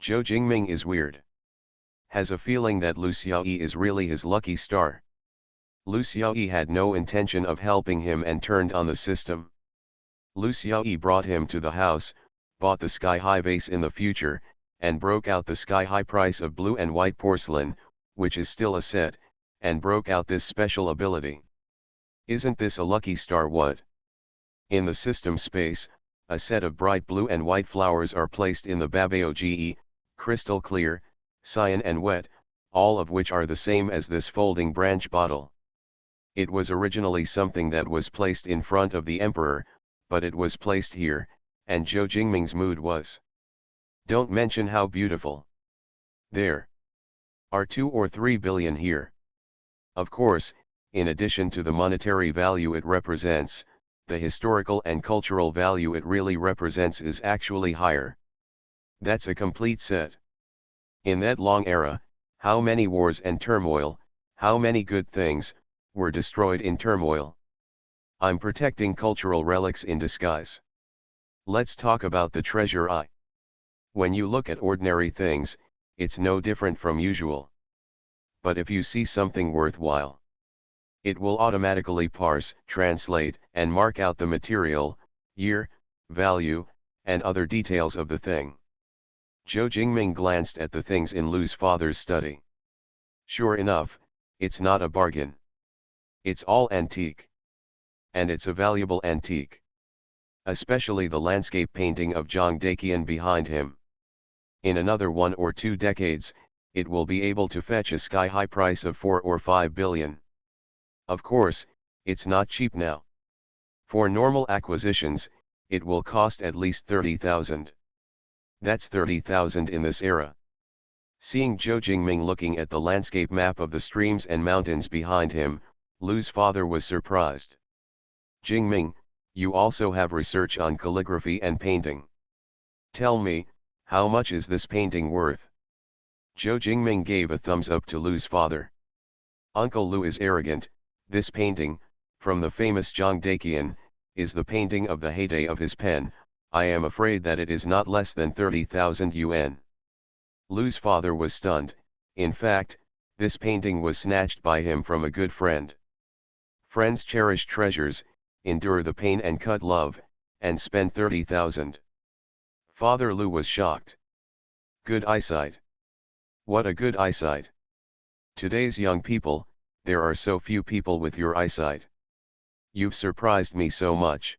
Zhou Jingming is weird. Has a feeling that Lu Xiaoyi is really his lucky star. Lu Xiaoyi had no intention of helping him and turned on the system. Lu Xiaoyi brought him to the house, bought the sky-high vase in the future, and broke out the sky-high price of blue and white porcelain, which is still a set, and broke out this special ability. Isn't this a lucky star? What? In the system space, A set of bright blue and white flowers are placed in the babaoge, crystal clear, cyan and wet, all of which are the same as this folding branch bottle. It was originally something that was placed in front of the emperor, but it was placed here, and Zhou Jingming's mood was, "Don't mention how beautiful. There are 2 or 3 billion here." Of course, in addition to the monetary value it represents, the historical and cultural value it really represents is actually higher. That's a complete set. In that long era, how many wars and turmoil, how many good things, were destroyed in turmoil. I'm protecting cultural relics in disguise. Let's talk about the treasure eye. When you look at ordinary things, it's no different from usual. But if you see something worthwhile, it will automatically parse, translate, and mark out the material, year, value, and other details of the thing. Zhou Jingming glanced at the things in Lu's father's study. Sure enough, it's not a bargain. It's all antique. And it's a valuable antique. Especially the landscape painting of Zhang Daqian behind him. In another 1 or 2 decades, it will be able to fetch a sky-high price of 4 or 5 billion. Of course, it's not cheap now. For normal acquisitions, it will cost at least 30,000. That's 30,000 in this era. Seeing Zhou Jingming looking at the landscape map of the streams and mountains behind him, Lu's father was surprised. "Jingming, you also have research on calligraphy and painting. Tell me, how much is this painting worth?" Zhou Jingming gave a thumbs up to Lu's father. "Uncle Lu is arrogant. This painting, from the famous Zhang Daqian, is the painting of the heyday of his pen. I am afraid that it is not less than 30,000 yuan. Lu's father was stunned. In fact, this painting was snatched by him from a good friend. Friends cherish treasures, endure the pain and cut love, and spend 30,000. Father Lu was shocked. Good eyesight. What a good eyesight. Today's young people, there are so few people with your eyesight. You've surprised me so much.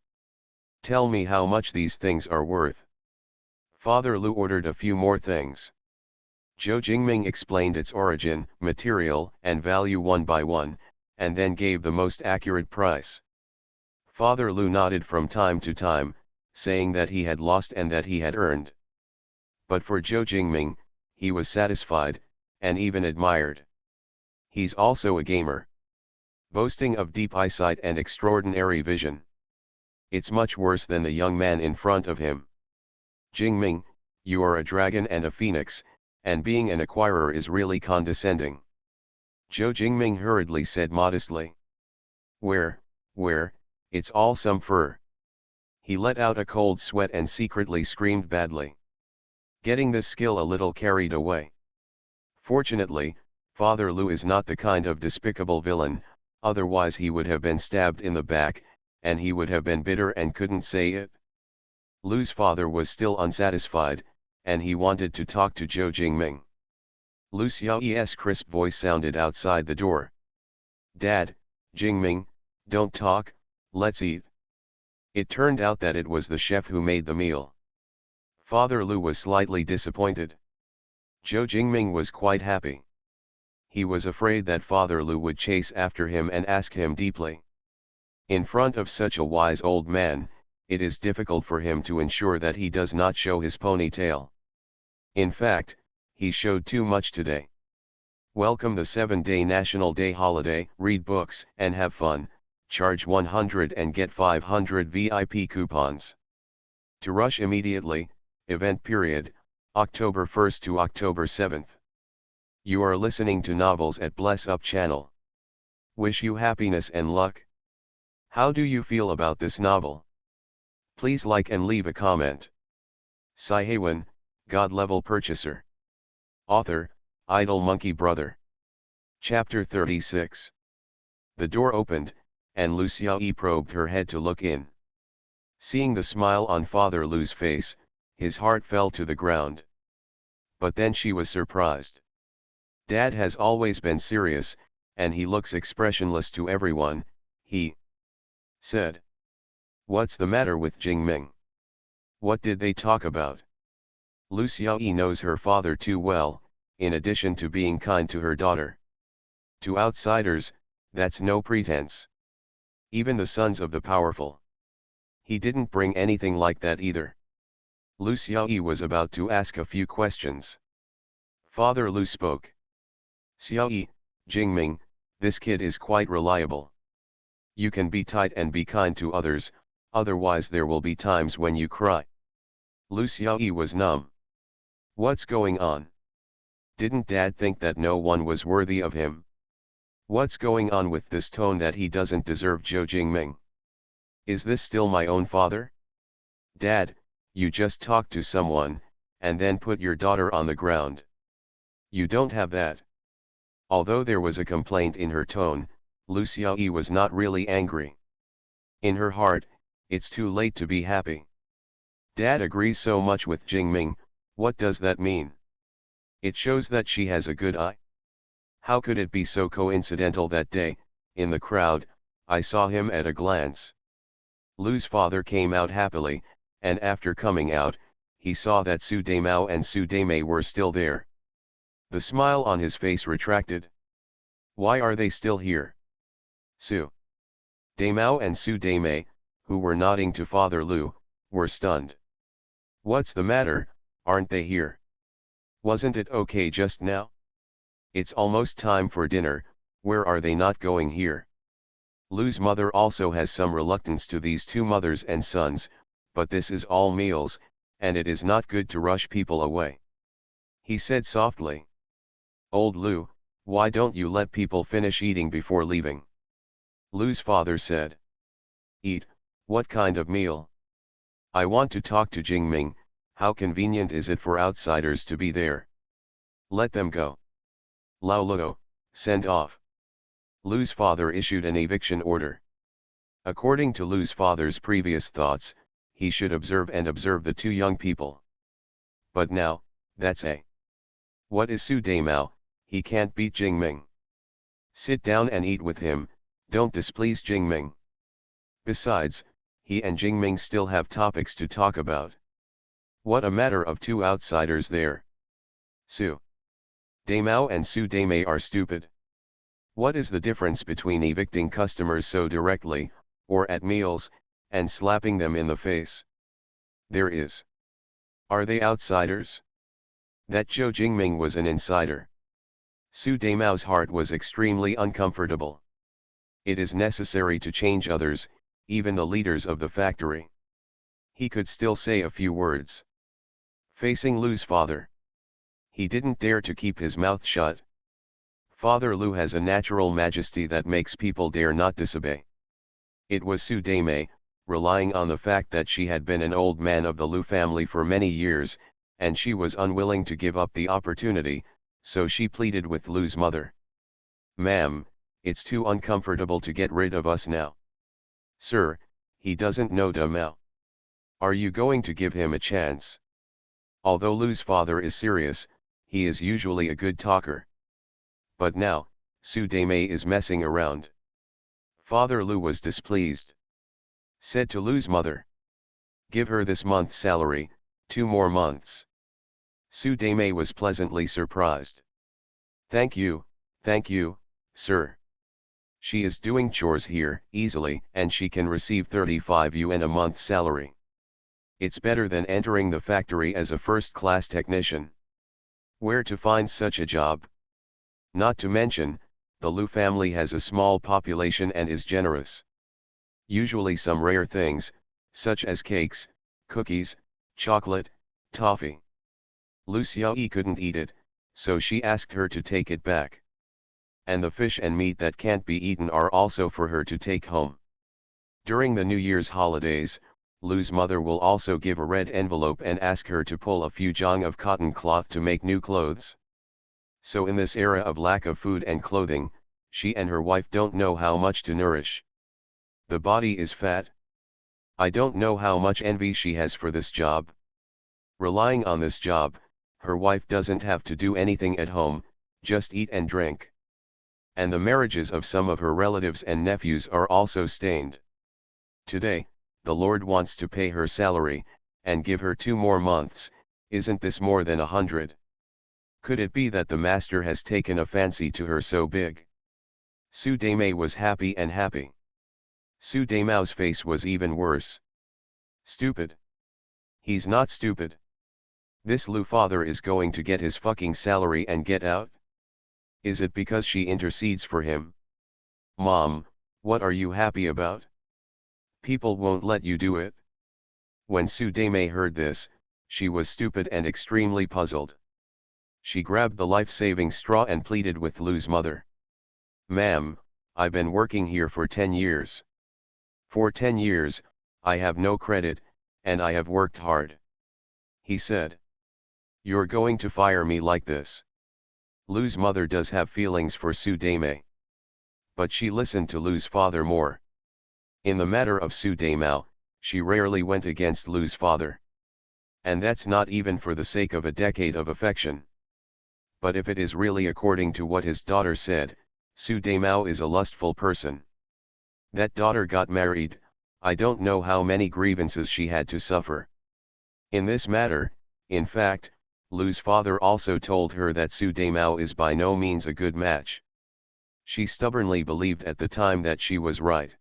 Tell me how much these things are worth." Father Lu ordered a few more things. Zhou Jingming explained its origin, material, and value one by one, and then gave the most accurate price. Father Lu nodded from time to time, saying that he had lost and that he had earned. But for Zhou Jingming, he was satisfied, and even admired. He's also a gamer. Boasting of deep eyesight and extraordinary vision. It's much worse than the young man in front of him. "Jingming, you are a dragon and a phoenix, and being an acquirer is really condescending." Zhou Jingming hurriedly said modestly. Where, it's all some fur." He let out a cold sweat and secretly screamed badly. Getting this skill a little carried away. Fortunately, Father Lu is not the kind of despicable villain, otherwise he would have been stabbed in the back, and he would have been bitter and couldn't say it. Lu's father was still unsatisfied, and he wanted to talk to Zhou Jingming. Lu Xiaoyi's crisp voice sounded outside the door. "Dad, Jingming, don't talk, let's eat." It turned out that it was the chef who made the meal. Father Lu was slightly disappointed. Zhou Jingming was quite happy. He was afraid that Father Lu would chase after him and ask him deeply. In front of such a wise old man, it is difficult for him to ensure that he does not show his ponytail. In fact, he showed too much today. Welcome the 7-day National Day holiday, read books and have fun, charge 100 and get 500 VIP coupons. To rush immediately, event period, October 1st to October 7th. You are listening to Novels at Bless Up channel. Wish you happiness and luck. How do you feel about this novel? Please like and leave a comment. Siheyuan, God-level purchaser. Author, Idle Monkey Brother. Chapter 36. The door opened, and Lu Xiaoyi probed her head to look in. Seeing the smile on Father Lu's face, his heart fell to the ground. But then she was surprised. Dad has always been serious, and he looks expressionless to everyone, he said. What's the matter with Jingming? What did they talk about? Lu Xiaoyi knows her father too well, in addition to being kind to her daughter. To outsiders, that's no pretense. Even the sons of the powerful. He didn't bring anything like that either. Lu Xiaoyi was about to ask a few questions. Father Lu spoke. Xiaoyi, Jingming, this kid is quite reliable. You can be tight and be kind to others, otherwise there will be times when you cry. Lu Xiaoyi was numb. What's going on? Didn't Dad think that no one was worthy of him? What's going on with this tone that he doesn't deserve Zhou Jingming? Is this still my own father? Dad, you just talked to someone, and then put your daughter on the ground. You don't have that. Although there was a complaint in her tone, Lu Xiaoyi was not really angry. In her heart, it's too late to be happy. Dad agrees so much with Jingming, what does that mean? It shows that she has a good eye. How could it be so coincidental that day, in the crowd, I saw him at a glance. Lu's father came out happily, and after coming out, he saw that Su Daimao and Su Daimei were still there. The smile on his face retracted. Why are they still here? Su Daimao and Su Daimei, who were nodding to Father Lu, were stunned. What's the matter, aren't they here? Wasn't it okay just now? It's almost time for dinner, where are they not going here? Lu's mother also has some reluctance to these two mothers and sons, but this is all meals, and it is not good to rush people away. He said softly. Old Lu, why don't you let people finish eating before leaving? Lu's father said. Eat, what kind of meal? I want to talk to Jingming, how convenient is it for outsiders to be there? Let them go. Lao Luo, send off. Lu's father issued an eviction order. According to Lu's father's previous thoughts, he should observe the two young people. But now, that's a. What is Su Daimao, he can't beat Jingming. Sit down and eat with him, don't displease Jingming. Besides, he and Jingming still have topics to talk about. What a matter of two outsiders there. Su Daimao and Su Daimei are stupid. What is the difference between evicting customers so directly, or at meals, and slapping them in the face? There is. Are they outsiders? That Zhou Jingming was an insider. Su Daimao's heart was extremely uncomfortable. It is necessary to change others, even the leaders of the factory. He could still say a few words. Facing Lu's father. He didn't dare to keep his mouth shut. Father Lu has a natural majesty that makes people dare not disobey. It was Su Daimei, relying on the fact that she had been an old man of the Lu family for many years, and she was unwilling to give up the opportunity, so she pleaded with Lu's mother. Ma'am, it's too uncomfortable to get rid of us now. Sir, he doesn't know Daimao. Are you going to give him a chance? Although Lu's father is serious, he is usually a good talker. But now, Su Daimei is messing around. Father Lu was displeased. Said to Lu's mother. Give her this month's salary, 2 more months. Su Daimei was pleasantly surprised. Thank you, sir. She is doing chores here, easily, and she can receive 35 yuan a month salary. It's better than entering the factory as a first-class technician. Where to find such a job? Not to mention, the Lu family has a small population and is generous. Usually some rare things, such as cakes, cookies, chocolate, toffee. Lu Xiaoyi couldn't eat it, so she asked her to take it back. And the fish and meat that can't be eaten are also for her to take home. During the New Year's holidays, Lu's mother will also give a red envelope and ask her to pull a few zhang of cotton cloth to make new clothes. So in this era of lack of food and clothing, she and her wife don't know how much to nourish. The body is fat. I don't know how much envy she has for this job. Relying on this job, her wife doesn't have to do anything at home, just eat and drink. And the marriages of some of her relatives and nephews are also stained. Today, the Lord wants to pay her salary, and give her 2 more months, isn't this more than 100? Could it be that the master has taken a fancy to her so big? Su Dame was happy and happy. Su Dame's face was even worse. Stupid. He's not stupid. This Lu father is going to get his fucking salary and get out? Is it because she intercedes for him? Mom, what are you happy about? People won't let you do it. When Su Dame heard this, she was stupid and extremely puzzled. She grabbed the life-saving straw and pleaded with Lu's mother. Ma'am, I've been working here for 10 years. For 10 years, I have no credit, and I have worked hard. He said. You're going to fire me like this? Lu's mother does have feelings for Su Dame. But she listened to Lu's father more. In the matter of Su Dame, she rarely went against Lu's father. And that's not even for the sake of a decade of affection. But if it is really according to what his daughter said, Su Dame is a lustful person. That daughter got married, I don't know how many grievances she had to suffer. In this matter, in fact, Lu's father also told her that Su Dame is by no means a good match. She stubbornly believed at the time that she was right.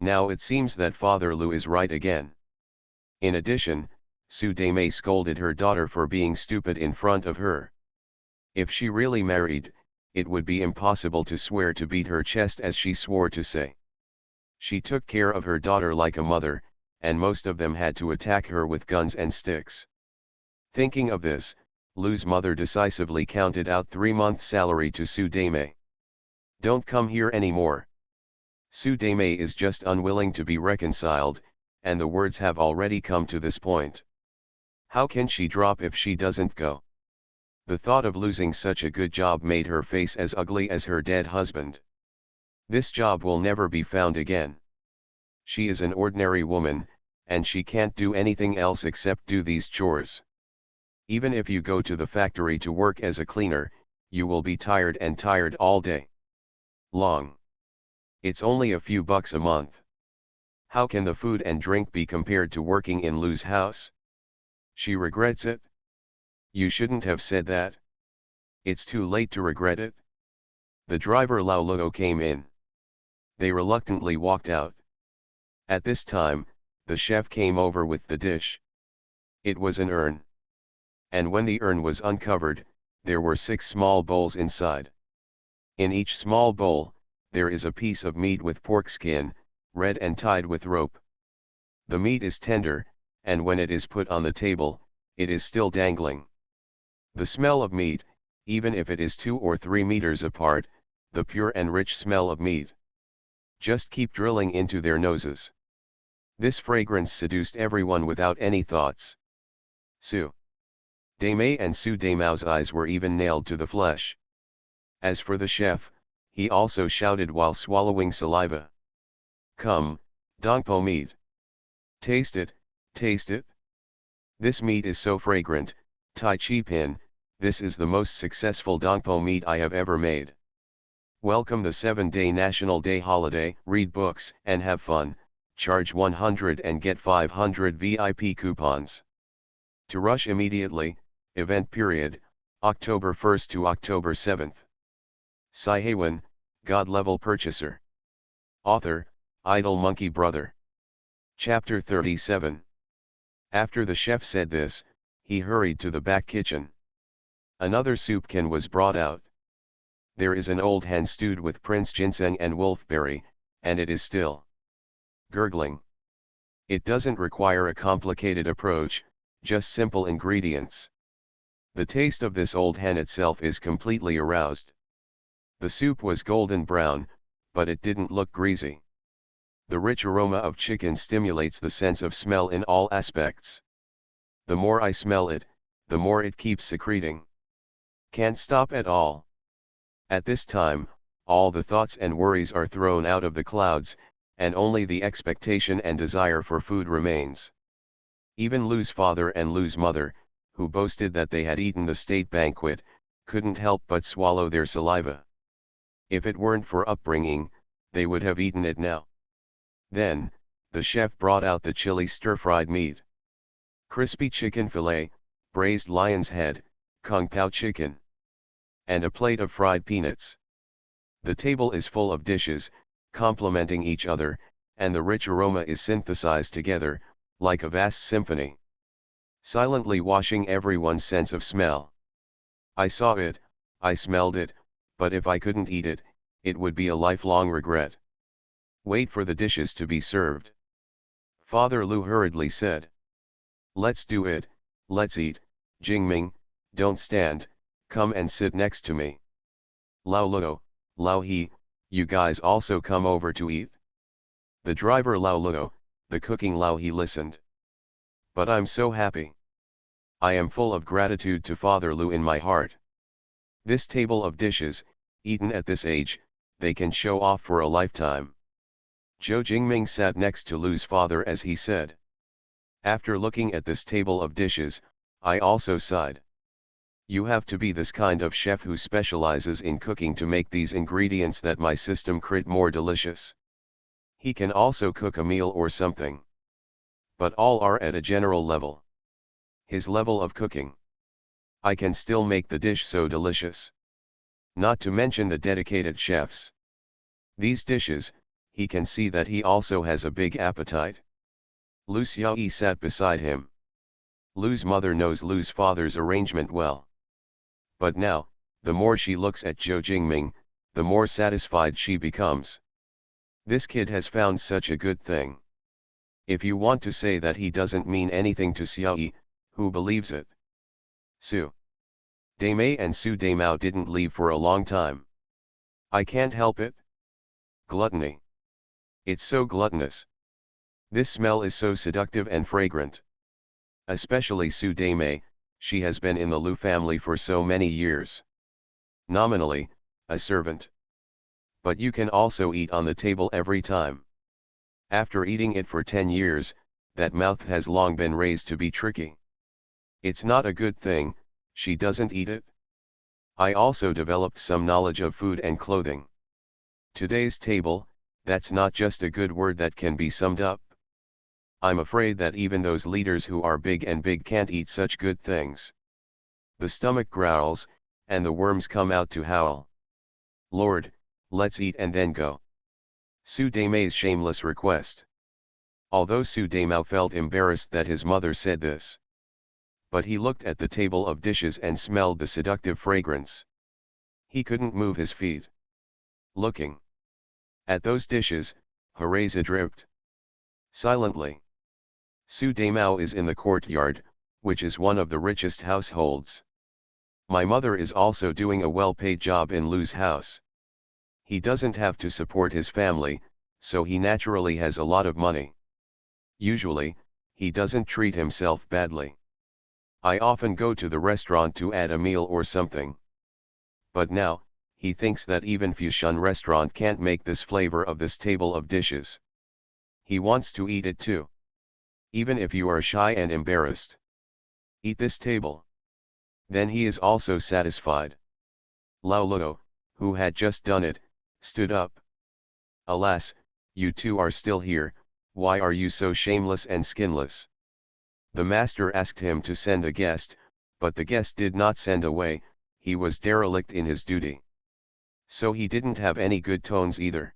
Now it seems that Father Lu is right again. In addition, Su Dame scolded her daughter for being stupid in front of her. If she really married, it would be impossible to swear to beat her chest as she swore to say. She took care of her daughter like a mother, and most of them had to attack her with guns and sticks. Thinking of this, Lu's mother decisively counted out 3 months' salary to Su Dame. Don't come here anymore. Su Dame is just unwilling to be reconciled, and the words have already come to this point. How can she drop if she doesn't go? The thought of losing such a good job made her face as ugly as her dead husband. This job will never be found again. She is an ordinary woman, and she can't do anything else except do these chores. Even if you go to the factory to work as a cleaner, you will be tired and tired all day long. It's only a few bucks a month. How can the food and drink be compared to working in Lu's house? She regrets it. You shouldn't have said that. It's too late to regret it. The driver Lao Luo came in. They reluctantly walked out. At this time, the chef came over with the dish. It was an urn. And when the urn was uncovered, there were 6 small bowls inside. In each small bowl, there is a piece of meat with pork skin, red and tied with rope. The meat is tender, and when it is put on the table, it is still dangling. The smell of meat, even if it is 2 or 3 meters apart, the pure and rich smell of meat, just keep drilling into their noses. This fragrance seduced everyone without any thoughts. Su Dame and Su Dame's eyes were even nailed to the flesh. As for the chef, he also shouted while swallowing saliva. Come, Dongpo meat. Taste it, taste it. This meat is so fragrant, Tai Chi Pin, this is the most successful Dongpo meat I have ever made. Welcome the 7-day National Day holiday, read books and have fun, charge 100 and get 500 VIP coupons. To rush immediately, event period, October 1st to October 7th. Siheyuan, God-level purchaser. Author, Idle Monkey Brother. Chapter 37. After the chef said this, he hurried to the back kitchen. Another soup can was brought out. There is an old hen stewed with prince ginseng and wolfberry, and it is still gurgling. It doesn't require a complicated approach, just simple ingredients. The taste of this old hen itself is completely aroused. The soup was golden brown, but it didn't look greasy. The rich aroma of chicken stimulates the sense of smell in all aspects. The more I smell it, the more it keeps secreting. Can't stop at all. At this time, all the thoughts and worries are thrown out of the clouds, and only the expectation and desire for food remains. Even Lu's father and Lu's mother, who boasted that they had eaten the state banquet, couldn't help but swallow their saliva. If it weren't for upbringing, they would have eaten it now. Then, the chef brought out the chili stir-fried meat. crispy chicken fillet, braised lion's head, kung pao chicken, and a plate of fried peanuts. The table is full of dishes, complementing each other, and the rich aroma is synthesized together, like a vast symphony, silently washing everyone's sense of smell. I saw it, I smelled it, but if I couldn't eat it, it would be a lifelong regret. Wait for the dishes to be served. Father Lu hurriedly said. Let's do it, let's eat. Jingming, don't stand, come and sit next to me. Lao Luo, Lao He, you guys also come over to eat? The driver Lao Luo, the cooking Lao He listened. But I'm so happy. I am full of gratitude to Father Lu in my heart. This table of dishes, eaten at this age, they can show off for a lifetime. Zhou Jingming sat next to Lu's father as he said. After looking at this table of dishes, I also sighed. You have to be this kind of chef who specializes in cooking to make these ingredients that my system crit more delicious. He can also cook a meal or something. But all are at a general level. His level of cooking. I can still make the dish so delicious. Not to mention the dedicated chefs. These dishes, he can see that he also has a big appetite. Lu Xiaoyi sat beside him. Lu's mother knows Lu's father's arrangement well. But now, the more she looks at Zhou Jingming, the more satisfied she becomes. This kid has found such a good thing. If you want to say that he doesn't mean anything to Xiaoyi, who believes it? Su Daimei and Su Daimao didn't leave for a long time. I can't help it. Gluttony. It's so gluttonous. This smell is so seductive and fragrant. Especially Su Daimei, she has been in the Lu family for so many years. Nominally, a servant. But you can also eat on the table every time. After eating it for 10 years, that mouth has long been raised to be tricky. It's not a good thing, she doesn't eat it. I also developed some knowledge of food and clothing. Today's table, that's not just a good word that can be summed up. I'm afraid that even those leaders who are big and big can't eat such good things. The stomach growls, and the worms come out to howl. Lord, let's eat and then go. Su Daimei's shameless request. Although Su Daimao felt embarrassed that his mother said this. But he looked at the table of dishes and smelled the seductive fragrance. He couldn't move his feet. Looking at those dishes, Hareza dripped. Silently. Su Daimao is in the courtyard, which is one of the richest households. My mother is also doing a well-paid job in Lu's house. He doesn't have to support his family, so he naturally has a lot of money. Usually, he doesn't treat himself badly. I often go to the restaurant to add a meal or something. But now, he thinks that even Fushun restaurant can't make this flavor of this table of dishes. He wants to eat it too. Even if you are shy and embarrassed. Eat this table. Then he is also satisfied. Lao Luo, who had just done it, stood up. Alas, you two are still here, why are you so shameless and skinless? The master asked him to send a guest, but the guest did not send away, he was derelict in his duty. So he didn't have any good tones either.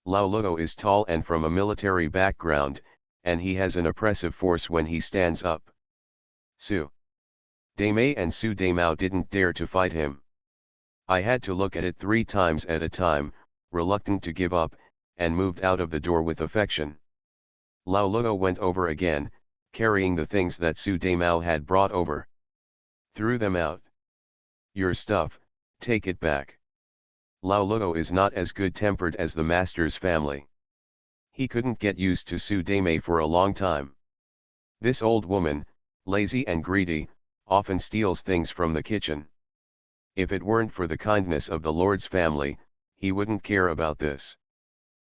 Lao Luo is tall and from a military background, and he has an oppressive force when he stands up. Su Daimei and Su Daimao didn't dare to fight him. I had to look at it 3 times at a time, reluctant to give up, and moved out of the door with affection. Lao Luo went over again, carrying the things that Su Daimao had brought over. Threw them out. Your stuff, take it back. Lao Luo is not as good-tempered as the master's family. He couldn't get used to Su Daimei for a long time. This old woman, lazy and greedy, often steals things from the kitchen. If it weren't for the kindness of the Lord's family, he wouldn't care about this.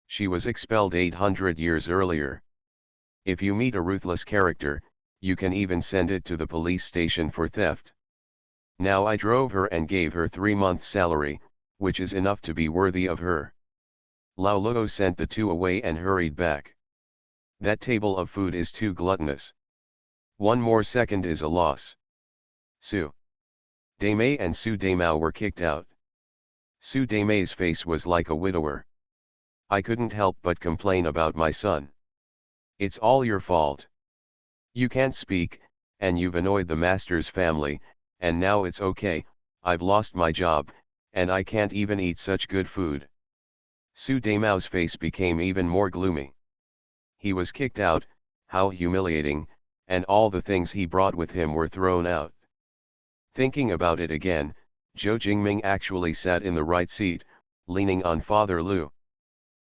She was expelled 800 years earlier. If you meet a ruthless character, you can even send it to the police station for theft. Now I drove her and gave her 3 months' salary, which is enough to be worthy of her. Lao Luo sent the 2 away and hurried back. That table of food is too gluttonous. One more second is a loss. Su Daimei and Su Daimao were kicked out. Su Daimei's face was like a widower. I couldn't help but complain about my son. It's all your fault. You can't speak, and you've annoyed the master's family, and now it's okay, I've lost my job, and I can't even eat such good food. Su Daimao's face became even more gloomy. He was kicked out, how humiliating, and all the things he brought with him were thrown out. Thinking about it again, Zhou Jingming actually sat in the right seat, leaning on Father Lu.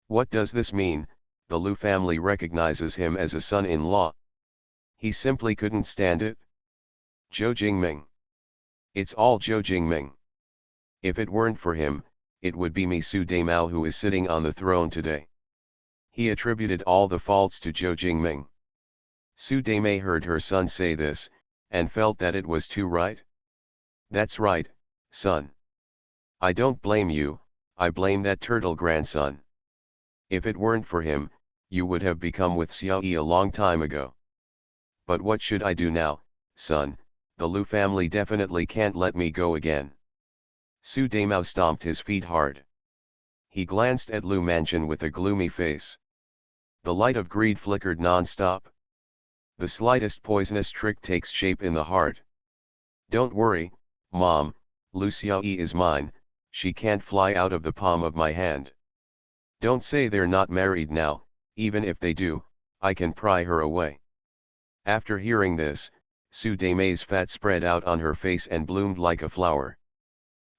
What does this mean? The Lu family recognizes him as a son-in-law. He simply couldn't stand it. Zhou Jingming. It's all Zhou Jingming. If it weren't for him, it would be me Su Daimao who is sitting on the throne today. He attributed all the faults to Zhou Jingming. Su Daimei heard her son say this, and felt that it was too right. That's right, son. I don't blame you, I blame that turtle grandson. If it weren't for him, you would have become with Xiaoyi a long time ago. But what should I do now, son? The Lu family definitely can't let me go again. Su Daimao stomped his feet hard. He glanced at Lu Mansion with a gloomy face. The light of greed flickered non-stop. The slightest poisonous trick takes shape in the heart. Don't worry, Mom, Lu Xiaoyi is mine, she can't fly out of the palm of my hand. Don't say they're not married now, even if they do, I can pry her away. After hearing this, Su Daimei's fat spread out on her face and bloomed like a flower.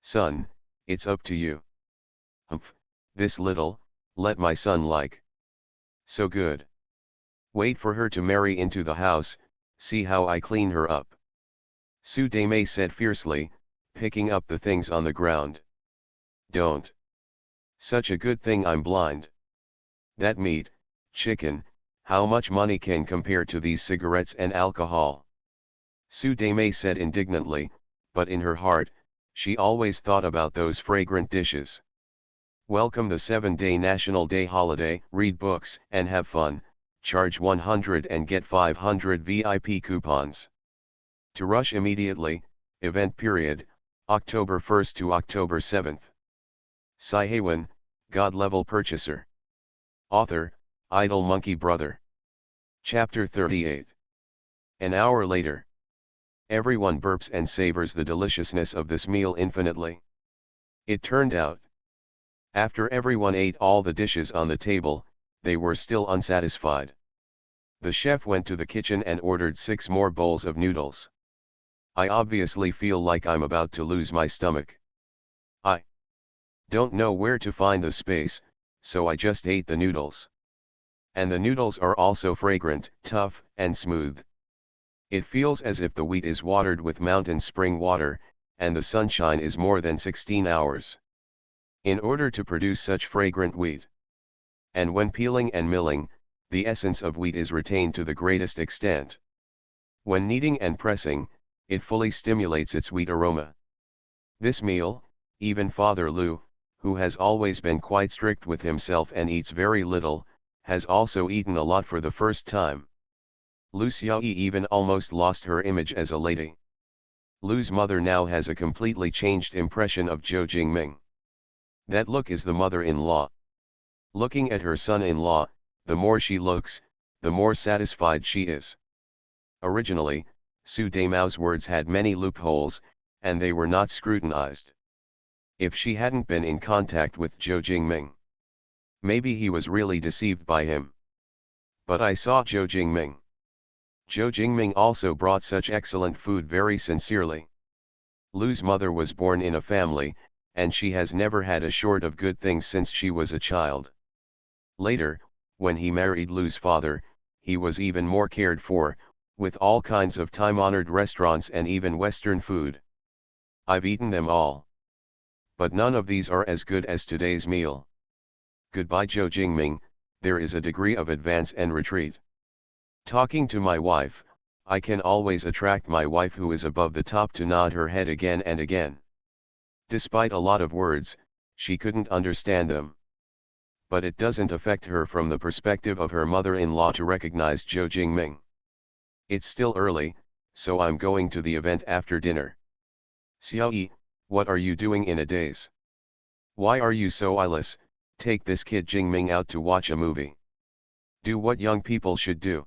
Son, it's up to you. Humph, this little, let my son like. So good. Wait for her to marry into the house, see how I clean her up. Su Daimei said fiercely, picking up the things on the ground. Don't. Such a good thing I'm blind. That meat, chicken, how much money can compare to these cigarettes and alcohol? Su Daimei said indignantly, but in her heart, she always thought about those fragrant dishes. Welcome the 7-day National Day holiday, read books and have fun, charge 100 and get 500 VIP coupons. To rush immediately, event period, October 1st to October 7th. Siheyuan, God-level purchaser. Author, Idle Monkey Brother. Chapter 38. An hour later. Everyone burps and savors the deliciousness of this meal infinitely. It turned out. After everyone ate all the dishes on the table, they were still unsatisfied. The chef went to the kitchen and ordered 6 more bowls of noodles. I obviously feel like I'm about to lose my stomach. I don't know where to find the space, so I just ate the noodles. And the noodles are also fragrant, tough, and smooth. It feels as if the wheat is watered with mountain spring water, and the sunshine is more than 16 hours. In order to produce such fragrant wheat. And when peeling and milling, the essence of wheat is retained to the greatest extent. When kneading and pressing, it fully stimulates its wheat aroma. This meal, even Father Lu, who has always been quite strict with himself and eats very little, has also eaten a lot for the first time. Lu Xiaoyi even almost lost her image as a lady. Lu's mother now has a completely changed impression of Zhou Jingming. That look is the mother-in-law. Looking at her son-in-law, the more she looks, the more satisfied she is. Originally, Su Daimao's words had many loopholes, and they were not scrutinized. If she hadn't been in contact with Zhou Jingming, maybe he was really deceived by him. But I saw Zhou Jingming. Zhou Jingming also brought such excellent food very sincerely. Lu's mother was born in a family, and she has never had a short of good things since she was a child. Later, when he married Lu's father, he was even more cared for, with all kinds of time-honored restaurants and even Western food. I've eaten them all. But none of these are as good as today's meal. Goodbye Zhou Jingming, there is a degree of advance and retreat. Talking to my wife, I can always attract my wife who is above the top to nod her head again and again. Despite a lot of words, she couldn't understand them. But it doesn't affect her from the perspective of her mother-in-law to recognize Zhou Jingming. It's still early, so I'm going to the event after dinner. Xiaoyi, what are you doing in a daze? Why are you so eyeless? Take this kid Jingming out to watch a movie. Do what young people should do.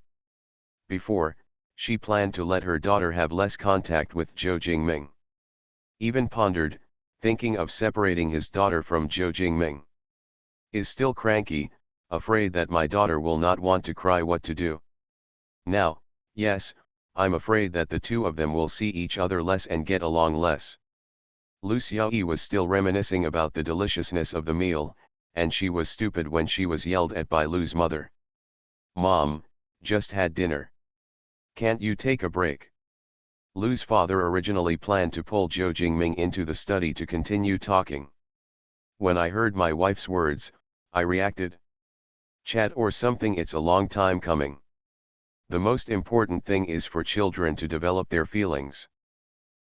Before, she planned to let her daughter have less contact with Zhou Jingming. Even pondered, thinking of separating his daughter from Zhou Jingming. Is still cranky, afraid that my daughter will not want to cry what to do. Now, yes, I'm afraid that the two of them will see each other less and get along less. Lu Xiaoyi was still reminiscing about the deliciousness of the meal, and she was stupid when she was yelled at by Lu's mother. Mom, just had dinner. Can't you take a break? Lu's father originally planned to pull Zhou Jingming into the study to continue talking. When I heard my wife's words, I reacted. Chat or something, it's a long time coming. The most important thing is for children to develop their feelings.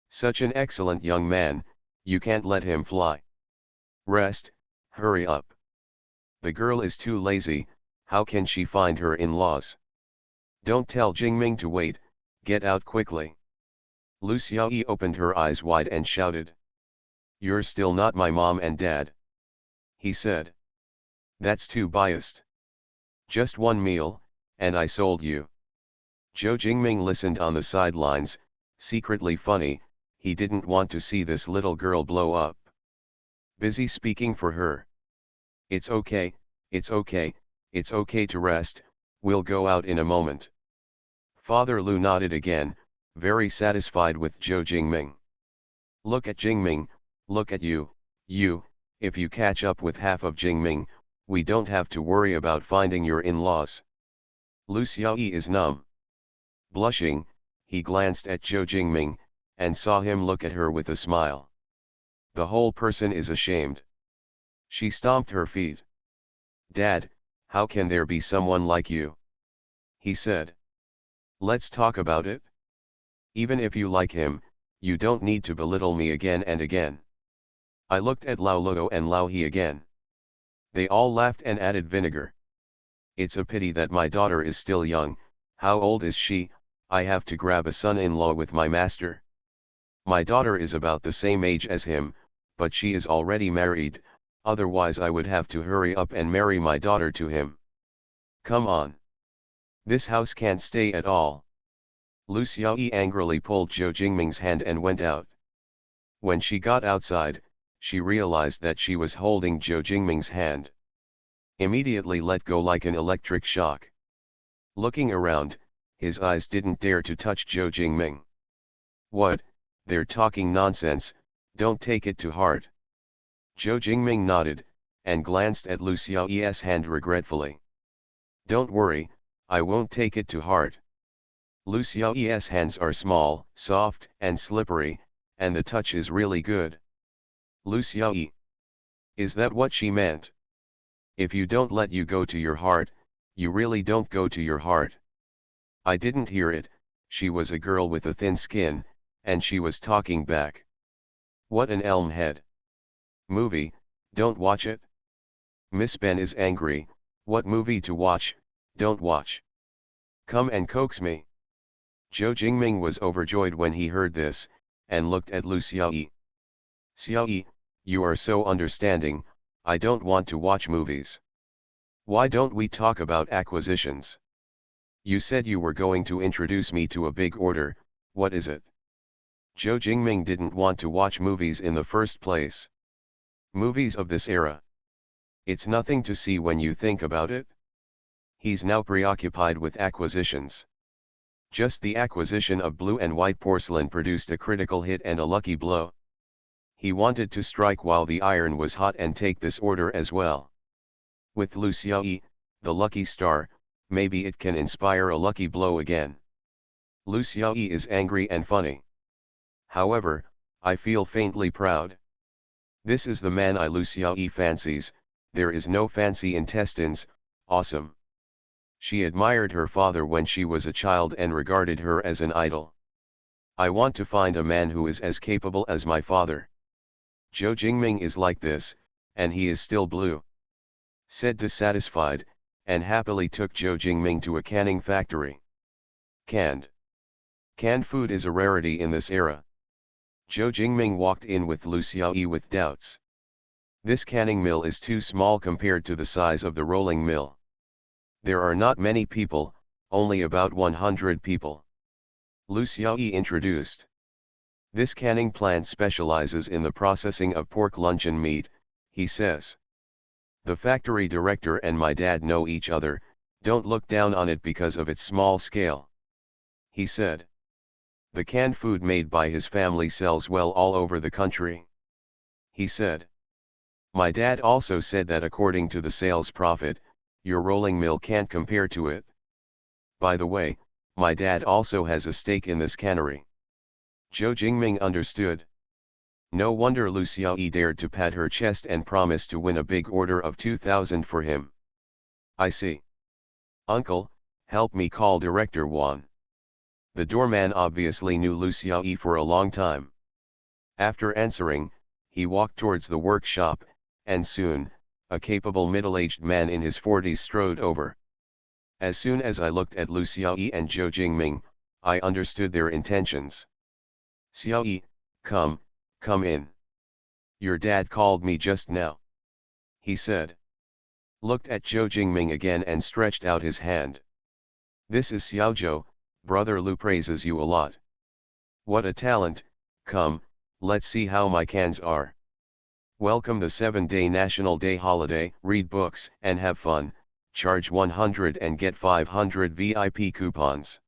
Such an excellent young man, you can't let him fly. Rest, hurry up. The girl is too lazy, how can she find her in-laws? Don't tell Jingming to wait, get out quickly. Lu Xiaoyi opened her eyes wide and shouted. You're still not my mom and dad. He said. That's too biased. Just one meal, and I sold you. Zhou Jingming listened on the sidelines, secretly funny, he didn't want to see this little girl blow up. Busy speaking for her. It's okay, it's okay, it's okay to rest, we'll go out in a moment. Father Lu nodded again, very satisfied with Zhou Jingming. Look at Jingming, look at you, if you catch up with half of Jingming, we don't have to worry about finding your in-laws. Lu Xiaoyi is numb. Blushing, he glanced at Zhou Jingming, and saw him look at her with a smile. The whole person is ashamed. She stomped her feet. Dad, how can there be someone like you? He said. Let's talk about it. Even if you like him, you don't need to belittle me again and again. I looked at Lao Luo and Lao He again. They all laughed and added vinegar. It's a pity that my daughter is still young. How old is she? I have to grab a son-in-law with my master. My daughter is about the same age as him, but she is already married, otherwise I would have to hurry up and marry my daughter to him. Come on. This house can't stay at all. Lu Xiaoyi angrily pulled Zhou Jingming's hand and went out. When she got outside, she realized that she was holding Zhou Jingming's hand. Immediately let go like an electric shock. Looking around, his eyes didn't dare to touch Zhou Jingming. What, they're talking nonsense, don't take it to heart. Zhou Jingming nodded, and glanced at Lu Xiaoyi's hand regretfully. Don't worry, I won't take it to heart. Lu Xiaoyi's hands are small, soft, and slippery, and the touch is really good. Lu Xiaoyi. Is that what she meant? If you don't let you go to your heart, you really don't go to your heart. I didn't hear it, she was a girl with a thin skin, and she was talking back. What an elm head. Movie, don't watch it. Miss Ben is angry, what movie to watch, don't watch. Come and coax me. Zhou Jingming was overjoyed when he heard this, and looked at Lu Xiaoyi. Xiaoyi, you are so understanding, I don't want to watch movies. Why don't we talk about acquisitions? You said you were going to introduce me to a big order, what is it? Zhou Jingming didn't want to watch movies in the first place. Movies of this era. It's nothing to see when you think about it. He's now preoccupied with acquisitions. Just the acquisition of blue and white porcelain produced a critical hit and a lucky blow. He wanted to strike while the iron was hot and take this order as well. With Lu Xiaoyi, the lucky star, maybe it can inspire a lucky blow again. Lu Xiaoyi is angry and funny. However, I feel faintly proud. This is the man Lu Xiaoyi fancies, there is no fancy intestines, awesome. She admired her father when she was a child and regarded her as an idol. I want to find a man who is as capable as my father. Zhou Jingming is like this, and he is still blue. Said dissatisfied, and happily took Zhou Jingming to a canning factory. Canned. Canned food is a rarity in this era. Zhou Jingming walked in with Lu Xiaoyi with doubts. This canning mill is too small compared to the size of the rolling mill. There are not many people, only about 100 people. Lu Xiaoyi introduced. This canning plant specializes in the processing of pork luncheon meat, he says. The factory director and my dad know each other, don't look down on it because of its small scale. He said. The canned food made by his family sells well all over the country. He said. My dad also said that according to the sales profit, your rolling mill can't compare to it. By the way, my dad also has a stake in this cannery. Zhou Jingming understood. No wonder Lu Xiaoyi dared to pat her chest and promise to win a big order of 2,000 for him. I see. Uncle, help me call Director Wan. The doorman obviously knew Lu Xiaoyi for a long time. After answering, he walked towards the workshop, and soon, a capable middle-aged man in his 40s strode over. As soon as I looked at Lu Xiaoyi and Zhou Jingming, I understood their intentions. Xiaoyi, come in. Your dad called me just now. He said. Looked at Zhou Jingming again and stretched out his hand. This is Xiao Zhou, brother Lu praises you a lot. What a talent, come, let's see how my cans are. Welcome the 7-day National Day holiday, read books and have fun, charge 100 and get 500 VIP coupons.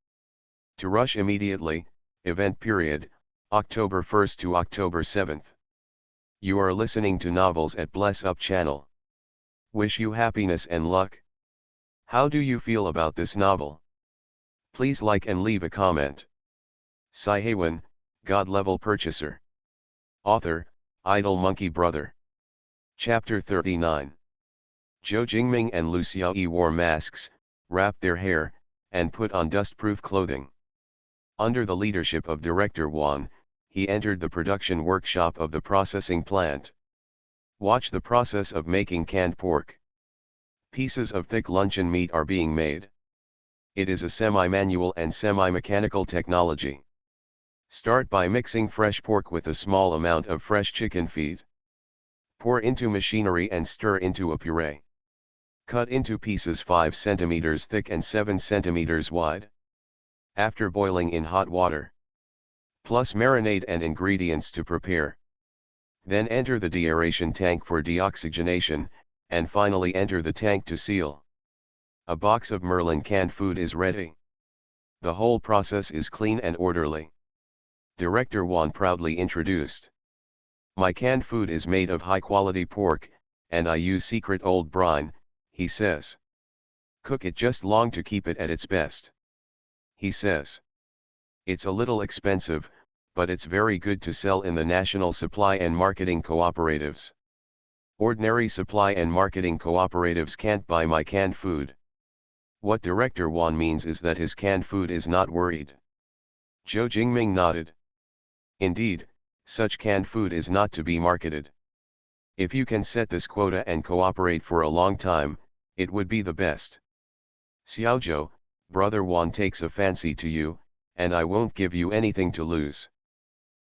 To rush immediately, event period, October 1st to October 7th. You are listening to Novels at Bless Up channel. Wish you happiness and luck. How do you feel about this novel? Please like and leave a comment. Siheyuan, God Level Purchaser. Author, Idle Monkey Brother. Chapter 39. Zhou Jingming and Lu Xiaoyi wore masks, wrapped their hair, and put on dust-proof clothing. Under the leadership of Director Wan, he entered the production workshop of the processing plant. Watch the process of making canned pork. Pieces of thick luncheon meat are being made. It is a semi-manual and semi-mechanical technology. Start by mixing fresh pork with a small amount of fresh chicken feed. Pour into machinery and stir into a puree. Cut into pieces 5 cm thick and 7 cm wide. After boiling in hot water. Plus marinade and ingredients to prepare. Then enter the deaeration tank for deoxygenation, and finally enter the tank to seal. A box of Merlin canned food is ready. The whole process is clean and orderly. Director Wan proudly introduced. My canned food is made of high-quality pork, and I use secret old brine, he says. Cook it just long to keep it at its best. He says. It's a little expensive, but it's very good to sell in the national supply and marketing cooperatives. Ordinary supply and marketing cooperatives can't buy my canned food. What Director Wan means is that his canned food is not worried. Zhou Jingming nodded. Indeed, such canned food is not to be marketed. If you can set this quota and cooperate for a long time, it would be the best. Xiao Zhou, brother Wan takes a fancy to you, and I won't give you anything to lose.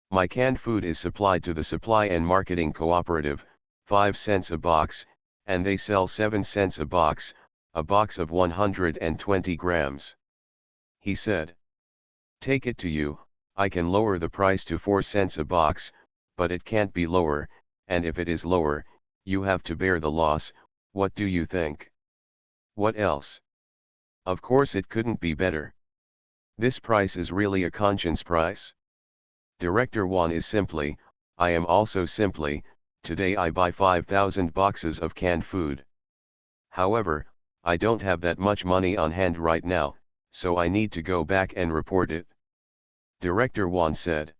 My canned food is supplied to the supply and marketing cooperative, 5 cents a box, and they sell 7 cents a box of 120 grams. He said. Take it to you, I can lower the price to 4 cents a box, but it can't be lower, and if it is lower, you have to bear the loss. What do you think? What else? Of course it couldn't be better. This price is really a conscience price. Director Wan is simply, I am also simply, today I buy 5,000 boxes of canned food. However, I don't have that much money on hand right now, so I need to go back and report it. Director Wan said.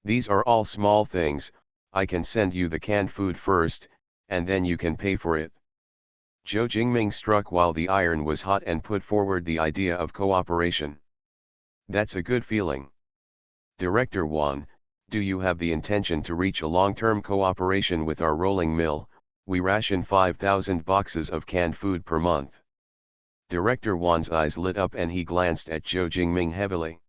These are all small things, I can send you the canned food first, and then you can pay for it. Zhou Jingming struck while the iron was hot and put forward the idea of cooperation. That's a good feeling. Director Wan, do you have the intention to reach a long-term cooperation with our rolling mill? We ration 5,000 boxes of canned food per month. Director Wan's eyes lit up and he glanced at Zhou Jingming heavily.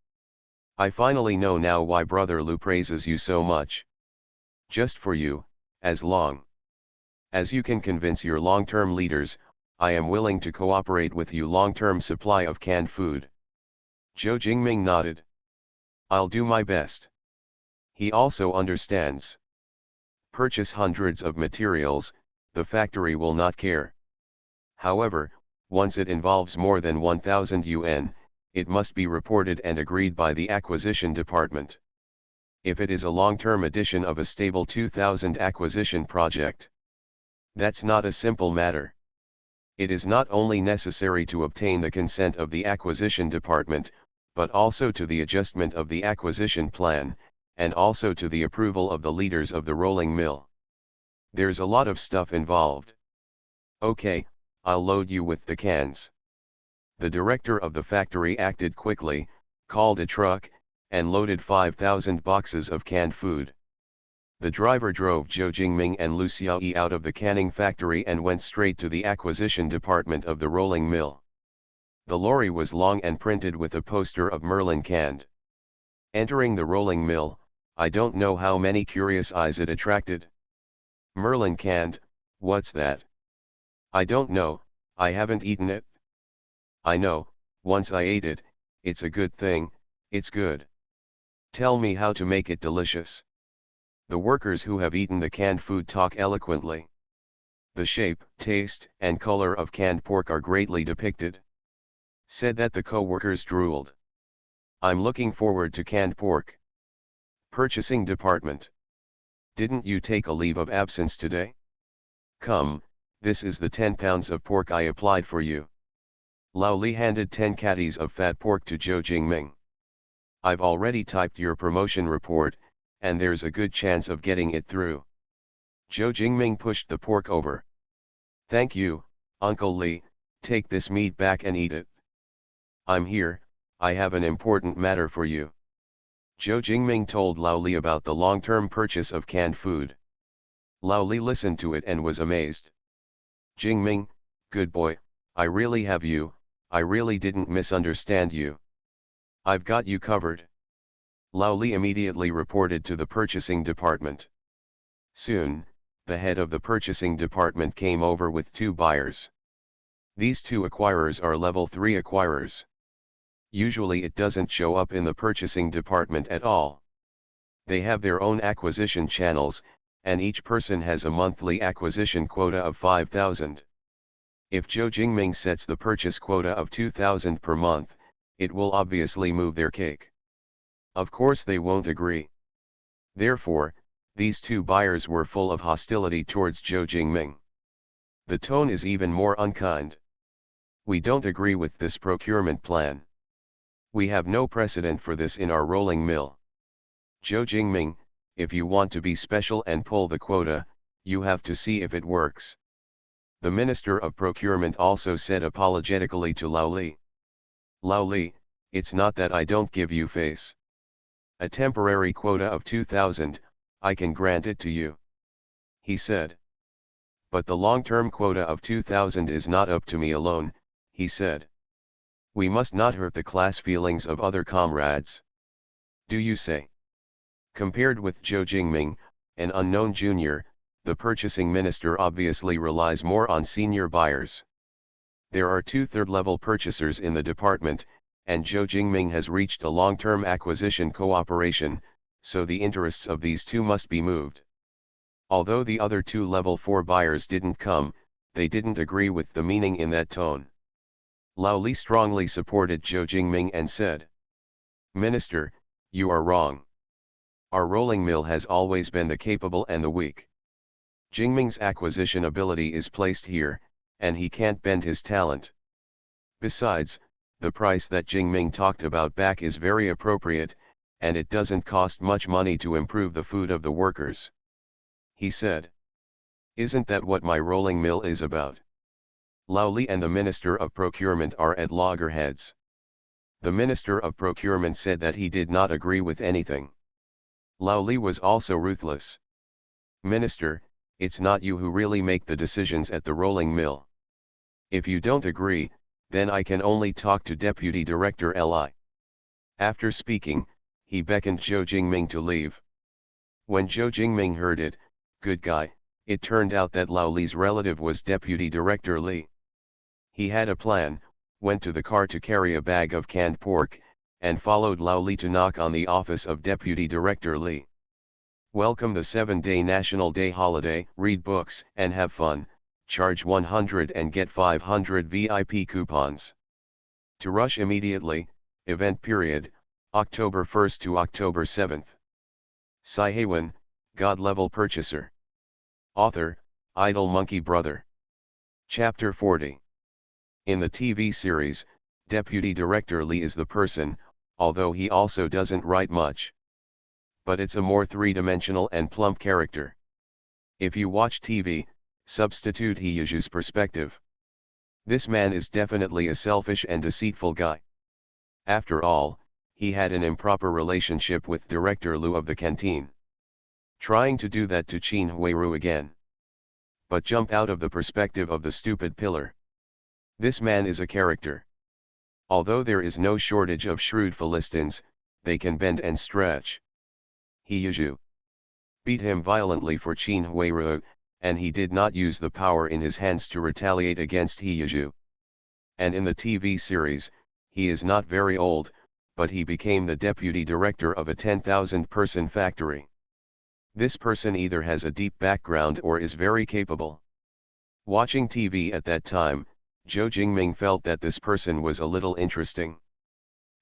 I finally know now why Brother Lu praises you so much. Just for you, as long as you can convince your long-term leaders, I am willing to cooperate with you long-term supply of canned food. Zhou Jingming nodded. I'll do my best. He also understands. Purchase hundreds of materials, the factory will not care. However, once it involves more than 1,000 yuan, it must be reported and agreed by the acquisition department. If it is a long-term addition of a stable 2,000 acquisition project, that's not a simple matter. It is not only necessary to obtain the consent of the acquisition department, but also to the adjustment of the acquisition plan, and also to the approval of the leaders of the rolling mill. There's a lot of stuff involved. Okay, I'll load you with the cans. The director of the factory acted quickly, called a truck, and loaded 5,000 boxes of canned food. The driver drove Zhou Jingming and Lu Xiaoyi out of the canning factory and went straight to the acquisition department of the rolling mill. The lorry was long and printed with a poster of Merlin canned. Entering the rolling mill, I don't know how many curious eyes it attracted. Merlin canned, what's that? I don't know, I haven't eaten it. I know, once I ate it, it's a good thing, it's good. Tell me how to make it delicious. The workers who have eaten the canned food talk eloquently. The shape, taste, and color of canned pork are greatly depicted. Said that the co-workers drooled. I'm looking forward to canned pork. Purchasing department. Didn't you take a leave of absence today? Come, this is the 10 pounds of pork I applied for you. Lao Li handed 10 catties of fat pork to Zhou Jingming. I've already typed your promotion report, and there's a good chance of getting it through. Zhou Jingming pushed the pork over. Thank you, Uncle Li, take this meat back and eat it. I'm here, I have an important matter for you. Zhou Jingming told Lao Li about the long-term purchase of canned food. Lao Li listened to it and was amazed. Jingming, good boy, I really have you, I really didn't misunderstand you. I've got you covered. Lao Li immediately reported to the purchasing department. Soon, the head of the purchasing department came over with 2 buyers. These 2 acquirers are level 3 acquirers. Usually it doesn't show up in the purchasing department at all. They have their own acquisition channels, and each person has a monthly acquisition quota of 5,000. If Zhou Jingming sets the purchase quota of 2,000 per month, it will obviously move their cake. Of course they won't agree. Therefore, these 2 buyers were full of hostility towards Zhou Jingming. The tone is even more unkind. We don't agree with this procurement plan. We have no precedent for this in our rolling mill. Zhou Jingming, if you want to be special and pull the quota, you have to see if it works. The Minister of Procurement also said apologetically to Lao Li. Lao Li, it's not that I don't give you face. A temporary quota of 2,000, I can grant it to you. He said. But the long-term quota of 2,000 is not up to me alone, he said. We must not hurt the class feelings of other comrades. Do you say? Compared with Zhou Jingming, an unknown junior, the purchasing minister obviously relies more on senior buyers. There are 2 third-level purchasers in the department, and Zhou Jingming has reached a long-term acquisition cooperation, so the interests of these 2 must be moved. Although the other 2 level 4 buyers didn't come, they didn't agree with the meaning in that tone. Lao Li strongly supported Zhou Jingming and said, Minister, you are wrong. Our rolling mill has always been the capable and the weak. Jingming's acquisition ability is placed here, and he can't bend his talent. Besides, the price that Jingming talked about back is very appropriate, and it doesn't cost much money to improve the food of the workers. He said. Isn't that what my rolling mill is about? Lao Li and the Minister of Procurement are at loggerheads. The Minister of Procurement said that he did not agree with anything. Lao Li was also ruthless. Minister, it's not you who really make the decisions at the rolling mill. If you don't agree, then I can only talk to Deputy Director Li. After speaking, he beckoned Zhou Jingming to leave. When Zhou Jingming heard it, good guy, it turned out that Lao Li's relative was Deputy Director Li. He had a plan, went to the car to carry a bag of canned pork, and followed Lao Li to knock on the office of Deputy Director Li. Welcome the 7-day National Day holiday, read books and have fun, charge 100 and get 500 VIP coupons. To rush immediately, event period, October 1st to October 7th. Siheyuan, God-level purchaser. Author, Idle Monkey Brother. Chapter 40. In the TV series, Deputy Director Li is the person, although he also doesn't write much. But it's a more three-dimensional and plump character. If you watch TV, substitute Siheyuan's perspective. This man is definitely a selfish and deceitful guy. After all, he had an improper relationship with Director Lu of the canteen. Trying to do that to Qin Huiru again. But jump out of the perspective of the stupid pillar. This man is a character. Although there is no shortage of shrewd Philistines, they can bend and stretch. Siheyuan beat him violently for Qin Huiru, and he did not use the power in his hands to retaliate against Siheyuan. And in the TV series, he is not very old, but he became the deputy director of a 10,000-person factory. This person either has a deep background or is very capable. Watching TV at that time, Zhou Jingming felt that this person was a little interesting.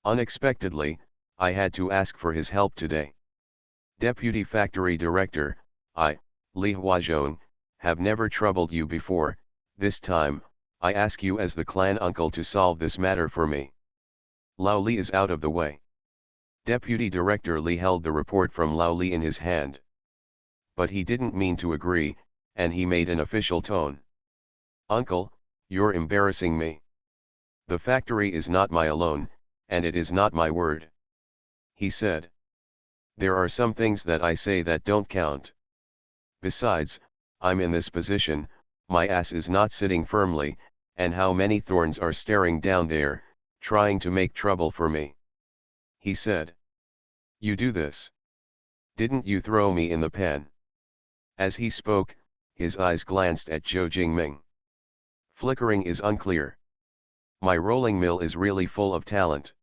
Unexpectedly, I had to ask for his help today. Deputy Factory Director, Li Huazhong, have never troubled you before. This time, I ask you as the clan uncle to solve this matter for me. Lao Li is out of the way. Deputy Director Li held the report from Lao Li in his hand. But he didn't mean to agree, and he made an official tone. Uncle, you're embarrassing me. The factory is not my alone, and it is not my word. He said. There are some things that I say that don't count. Besides, I'm in this position, my ass is not sitting firmly, and how many thorns are staring down there, trying to make trouble for me. He said. You do this. Didn't you throw me in the pen? As he spoke, his eyes glanced at Zhou Jingming. Flickering is unclear. My rolling mill is really full of talent.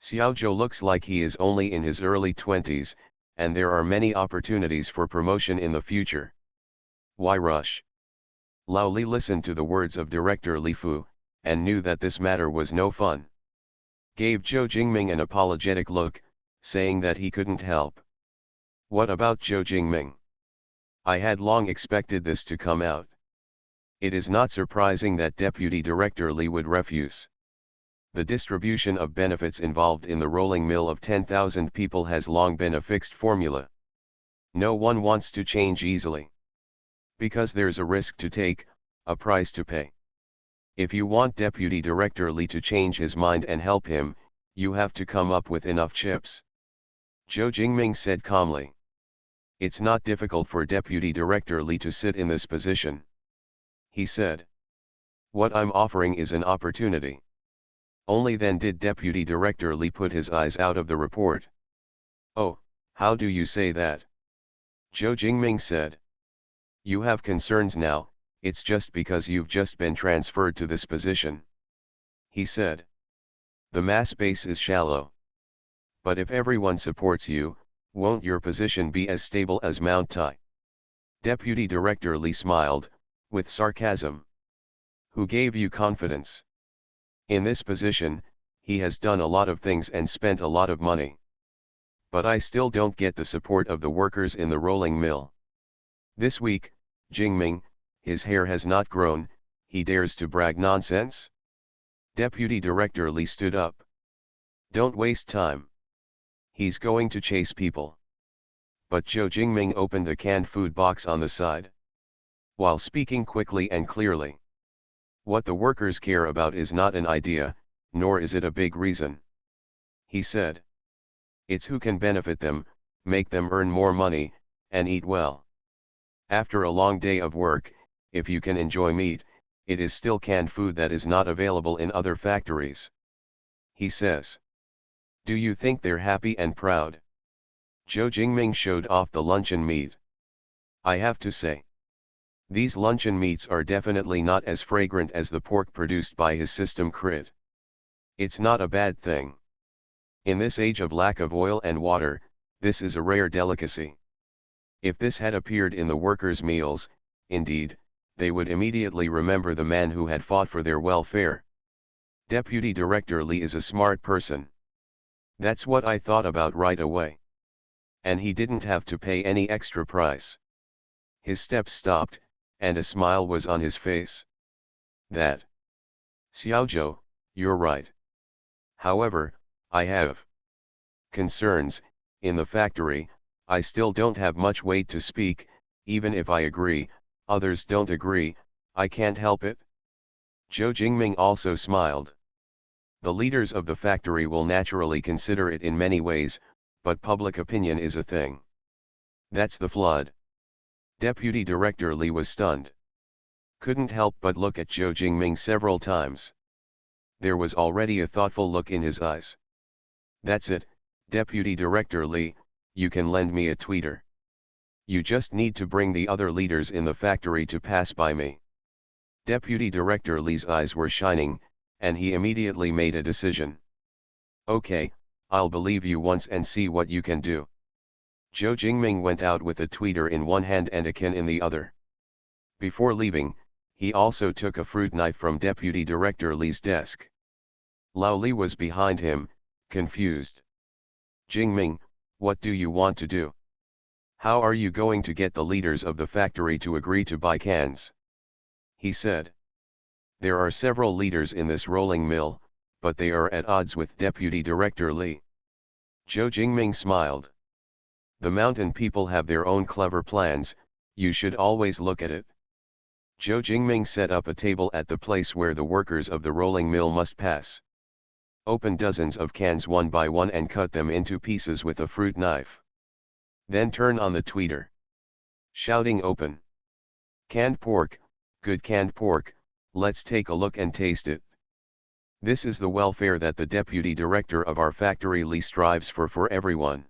Xiaozhou looks like he is only in his early 20s, and there are many opportunities for promotion in the future. Why rush? Lao Li listened to the words of Director Li Fu, and knew that this matter was no fun. Gave Zhou Jingming an apologetic look, saying that he couldn't help. What about Zhou Jingming? I had long expected this to come out. It is not surprising that Deputy Director Li would refuse. The distribution of benefits involved in the rolling mill of 10,000 people has long been a fixed formula. No one wants to change easily. Because there's a risk to take, a price to pay. If you want Deputy Director Li to change his mind and help him, you have to come up with enough chips. Zhou Jingming said calmly. It's not difficult for Deputy Director Li to sit in this position. He said. What I'm offering is an opportunity. Only then did Deputy Director Li put his eyes out of the report. Oh, how do you say that? Zhou Jingming said. You have concerns now, it's just because you've just been transferred to this position. He said. The mass base is shallow. But if everyone supports you, won't your position be as stable as Mount Tai? Deputy Director Li smiled, with sarcasm. Who gave you confidence? In this position, he has done a lot of things and spent a lot of money. But I still don't get the support of the workers in the rolling mill. This week, Jingming, his hair has not grown, he dares to brag nonsense? Deputy Director Li stood up. Don't waste time. He's going to chase people. But Zhou Jingming opened the canned food box on the side. While speaking quickly and clearly. What the workers care about is not an idea, nor is it a big reason. He said. It's who can benefit them, make them earn more money, and eat well. After a long day of work, if you can enjoy meat, it is still canned food that is not available in other factories. He says. Do you think they're happy and proud? Zhou Jingming showed off the luncheon meat. I have to say, these luncheon meats are definitely not as fragrant as the pork produced by his system crit. It's not a bad thing. In this age of lack of oil and water, this is a rare delicacy. If this had appeared in the workers' meals, indeed, they would immediately remember the man who had fought for their welfare. Deputy Director Li is a smart person. That's what I thought about right away. And he didn't have to pay any extra price. His steps stopped, and a smile was on his face. That. Xiaozhou, you're right. However, I have concerns. In the factory, I still don't have much weight to speak. Even if I agree, others don't agree, I can't help it. Zhou Jingming also smiled. The leaders of the factory will naturally consider it in many ways, but public opinion is a thing. That's the flood. Deputy Director Li was stunned. Couldn't help but look at Zhou Jingming several times. There was already a thoughtful look in his eyes. That's it, Deputy Director Li, you can lend me a tweeter. You just need to bring the other leaders in the factory to pass by me. Deputy Director Li's eyes were shining, and he immediately made a decision. Okay, I'll believe you once and see what you can do. Zhou Jingming went out with a tweeter in one hand and a can in the other. Before leaving, he also took a fruit knife from Deputy Director Li's desk. Lao Li was behind him, confused. Jingming, what do you want to do? How are you going to get the leaders of the factory to agree to buy cans? He said. There are several leaders in this rolling mill, but they are at odds with Deputy Director Li. Zhou Jingming smiled. The mountain people have their own clever plans, you should always look at it. Zhou Jingming set up a table at the place where the workers of the rolling mill must pass. Open dozens of cans one by one and cut them into pieces with a fruit knife. Then turn on the tweeter. Shouting open. Canned pork, good canned pork, let's take a look and taste it. This is the welfare that the deputy director of our factory Li strives for everyone.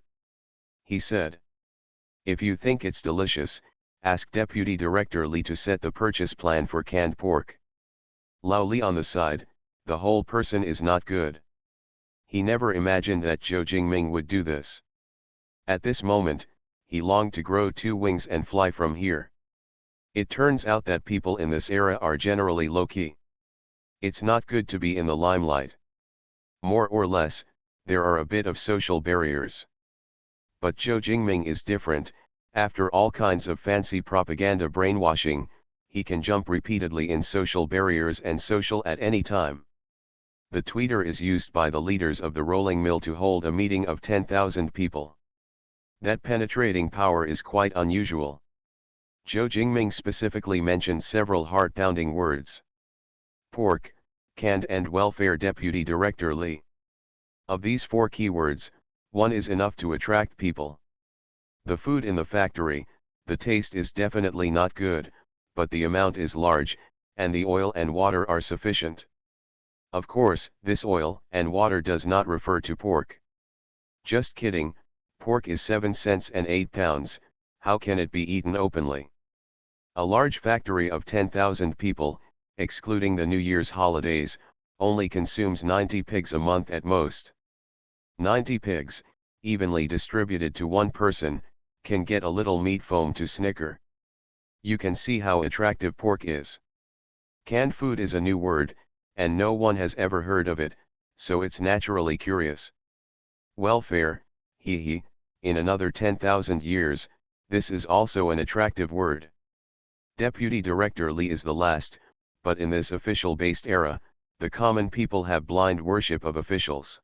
He said. If you think it's delicious, ask Deputy Director Li to set the purchase plan for canned pork. Lao Li on the side, the whole person is not good. He never imagined that Zhou Jingming would do this. At this moment, he longed to grow two wings and fly from here. It turns out that people in this era are generally low-key. It's not good to be in the limelight. More or less, there are a bit of social barriers. But Zhou Jingming is different. After all kinds of fancy propaganda brainwashing, he can jump repeatedly in social barriers and social at any time. The tweeter is used by the leaders of the rolling mill to hold a meeting of 10,000 people. That penetrating power is quite unusual. Zhou Jingming specifically mentioned several heart-pounding words. Pork, canned and welfare deputy director Li. Of these four keywords, one is enough to attract people. The food in the factory, the taste is definitely not good, but the amount is large, and the oil and water are sufficient. Of course, this oil and water does not refer to pork. Just kidding, pork is 7 cents and 8 pounds, how can it be eaten openly? A large factory of 10,000 people, excluding the New Year's holidays, only consumes 90 pigs a month at most. 90 pigs, evenly distributed to one person, can get a little meat foam to snicker. You can see how attractive pork is. Canned food is a new word, and no one has ever heard of it, so it's naturally curious. Welfare, in another 10,000 years, this is also an attractive word. Deputy Director Li is the last, but in this official-based era, the common people have blind worship of officials.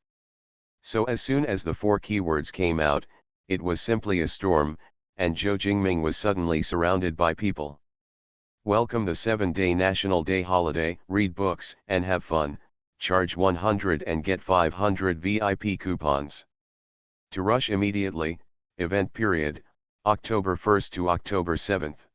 So as soon as the four keywords came out, it was simply a storm, and Zhou Jingming was suddenly surrounded by people. Welcome the 7-day National Day holiday, read books and have fun, charge 100 and get 500 VIP coupons. To rush immediately, event period, October 1st to October 7th.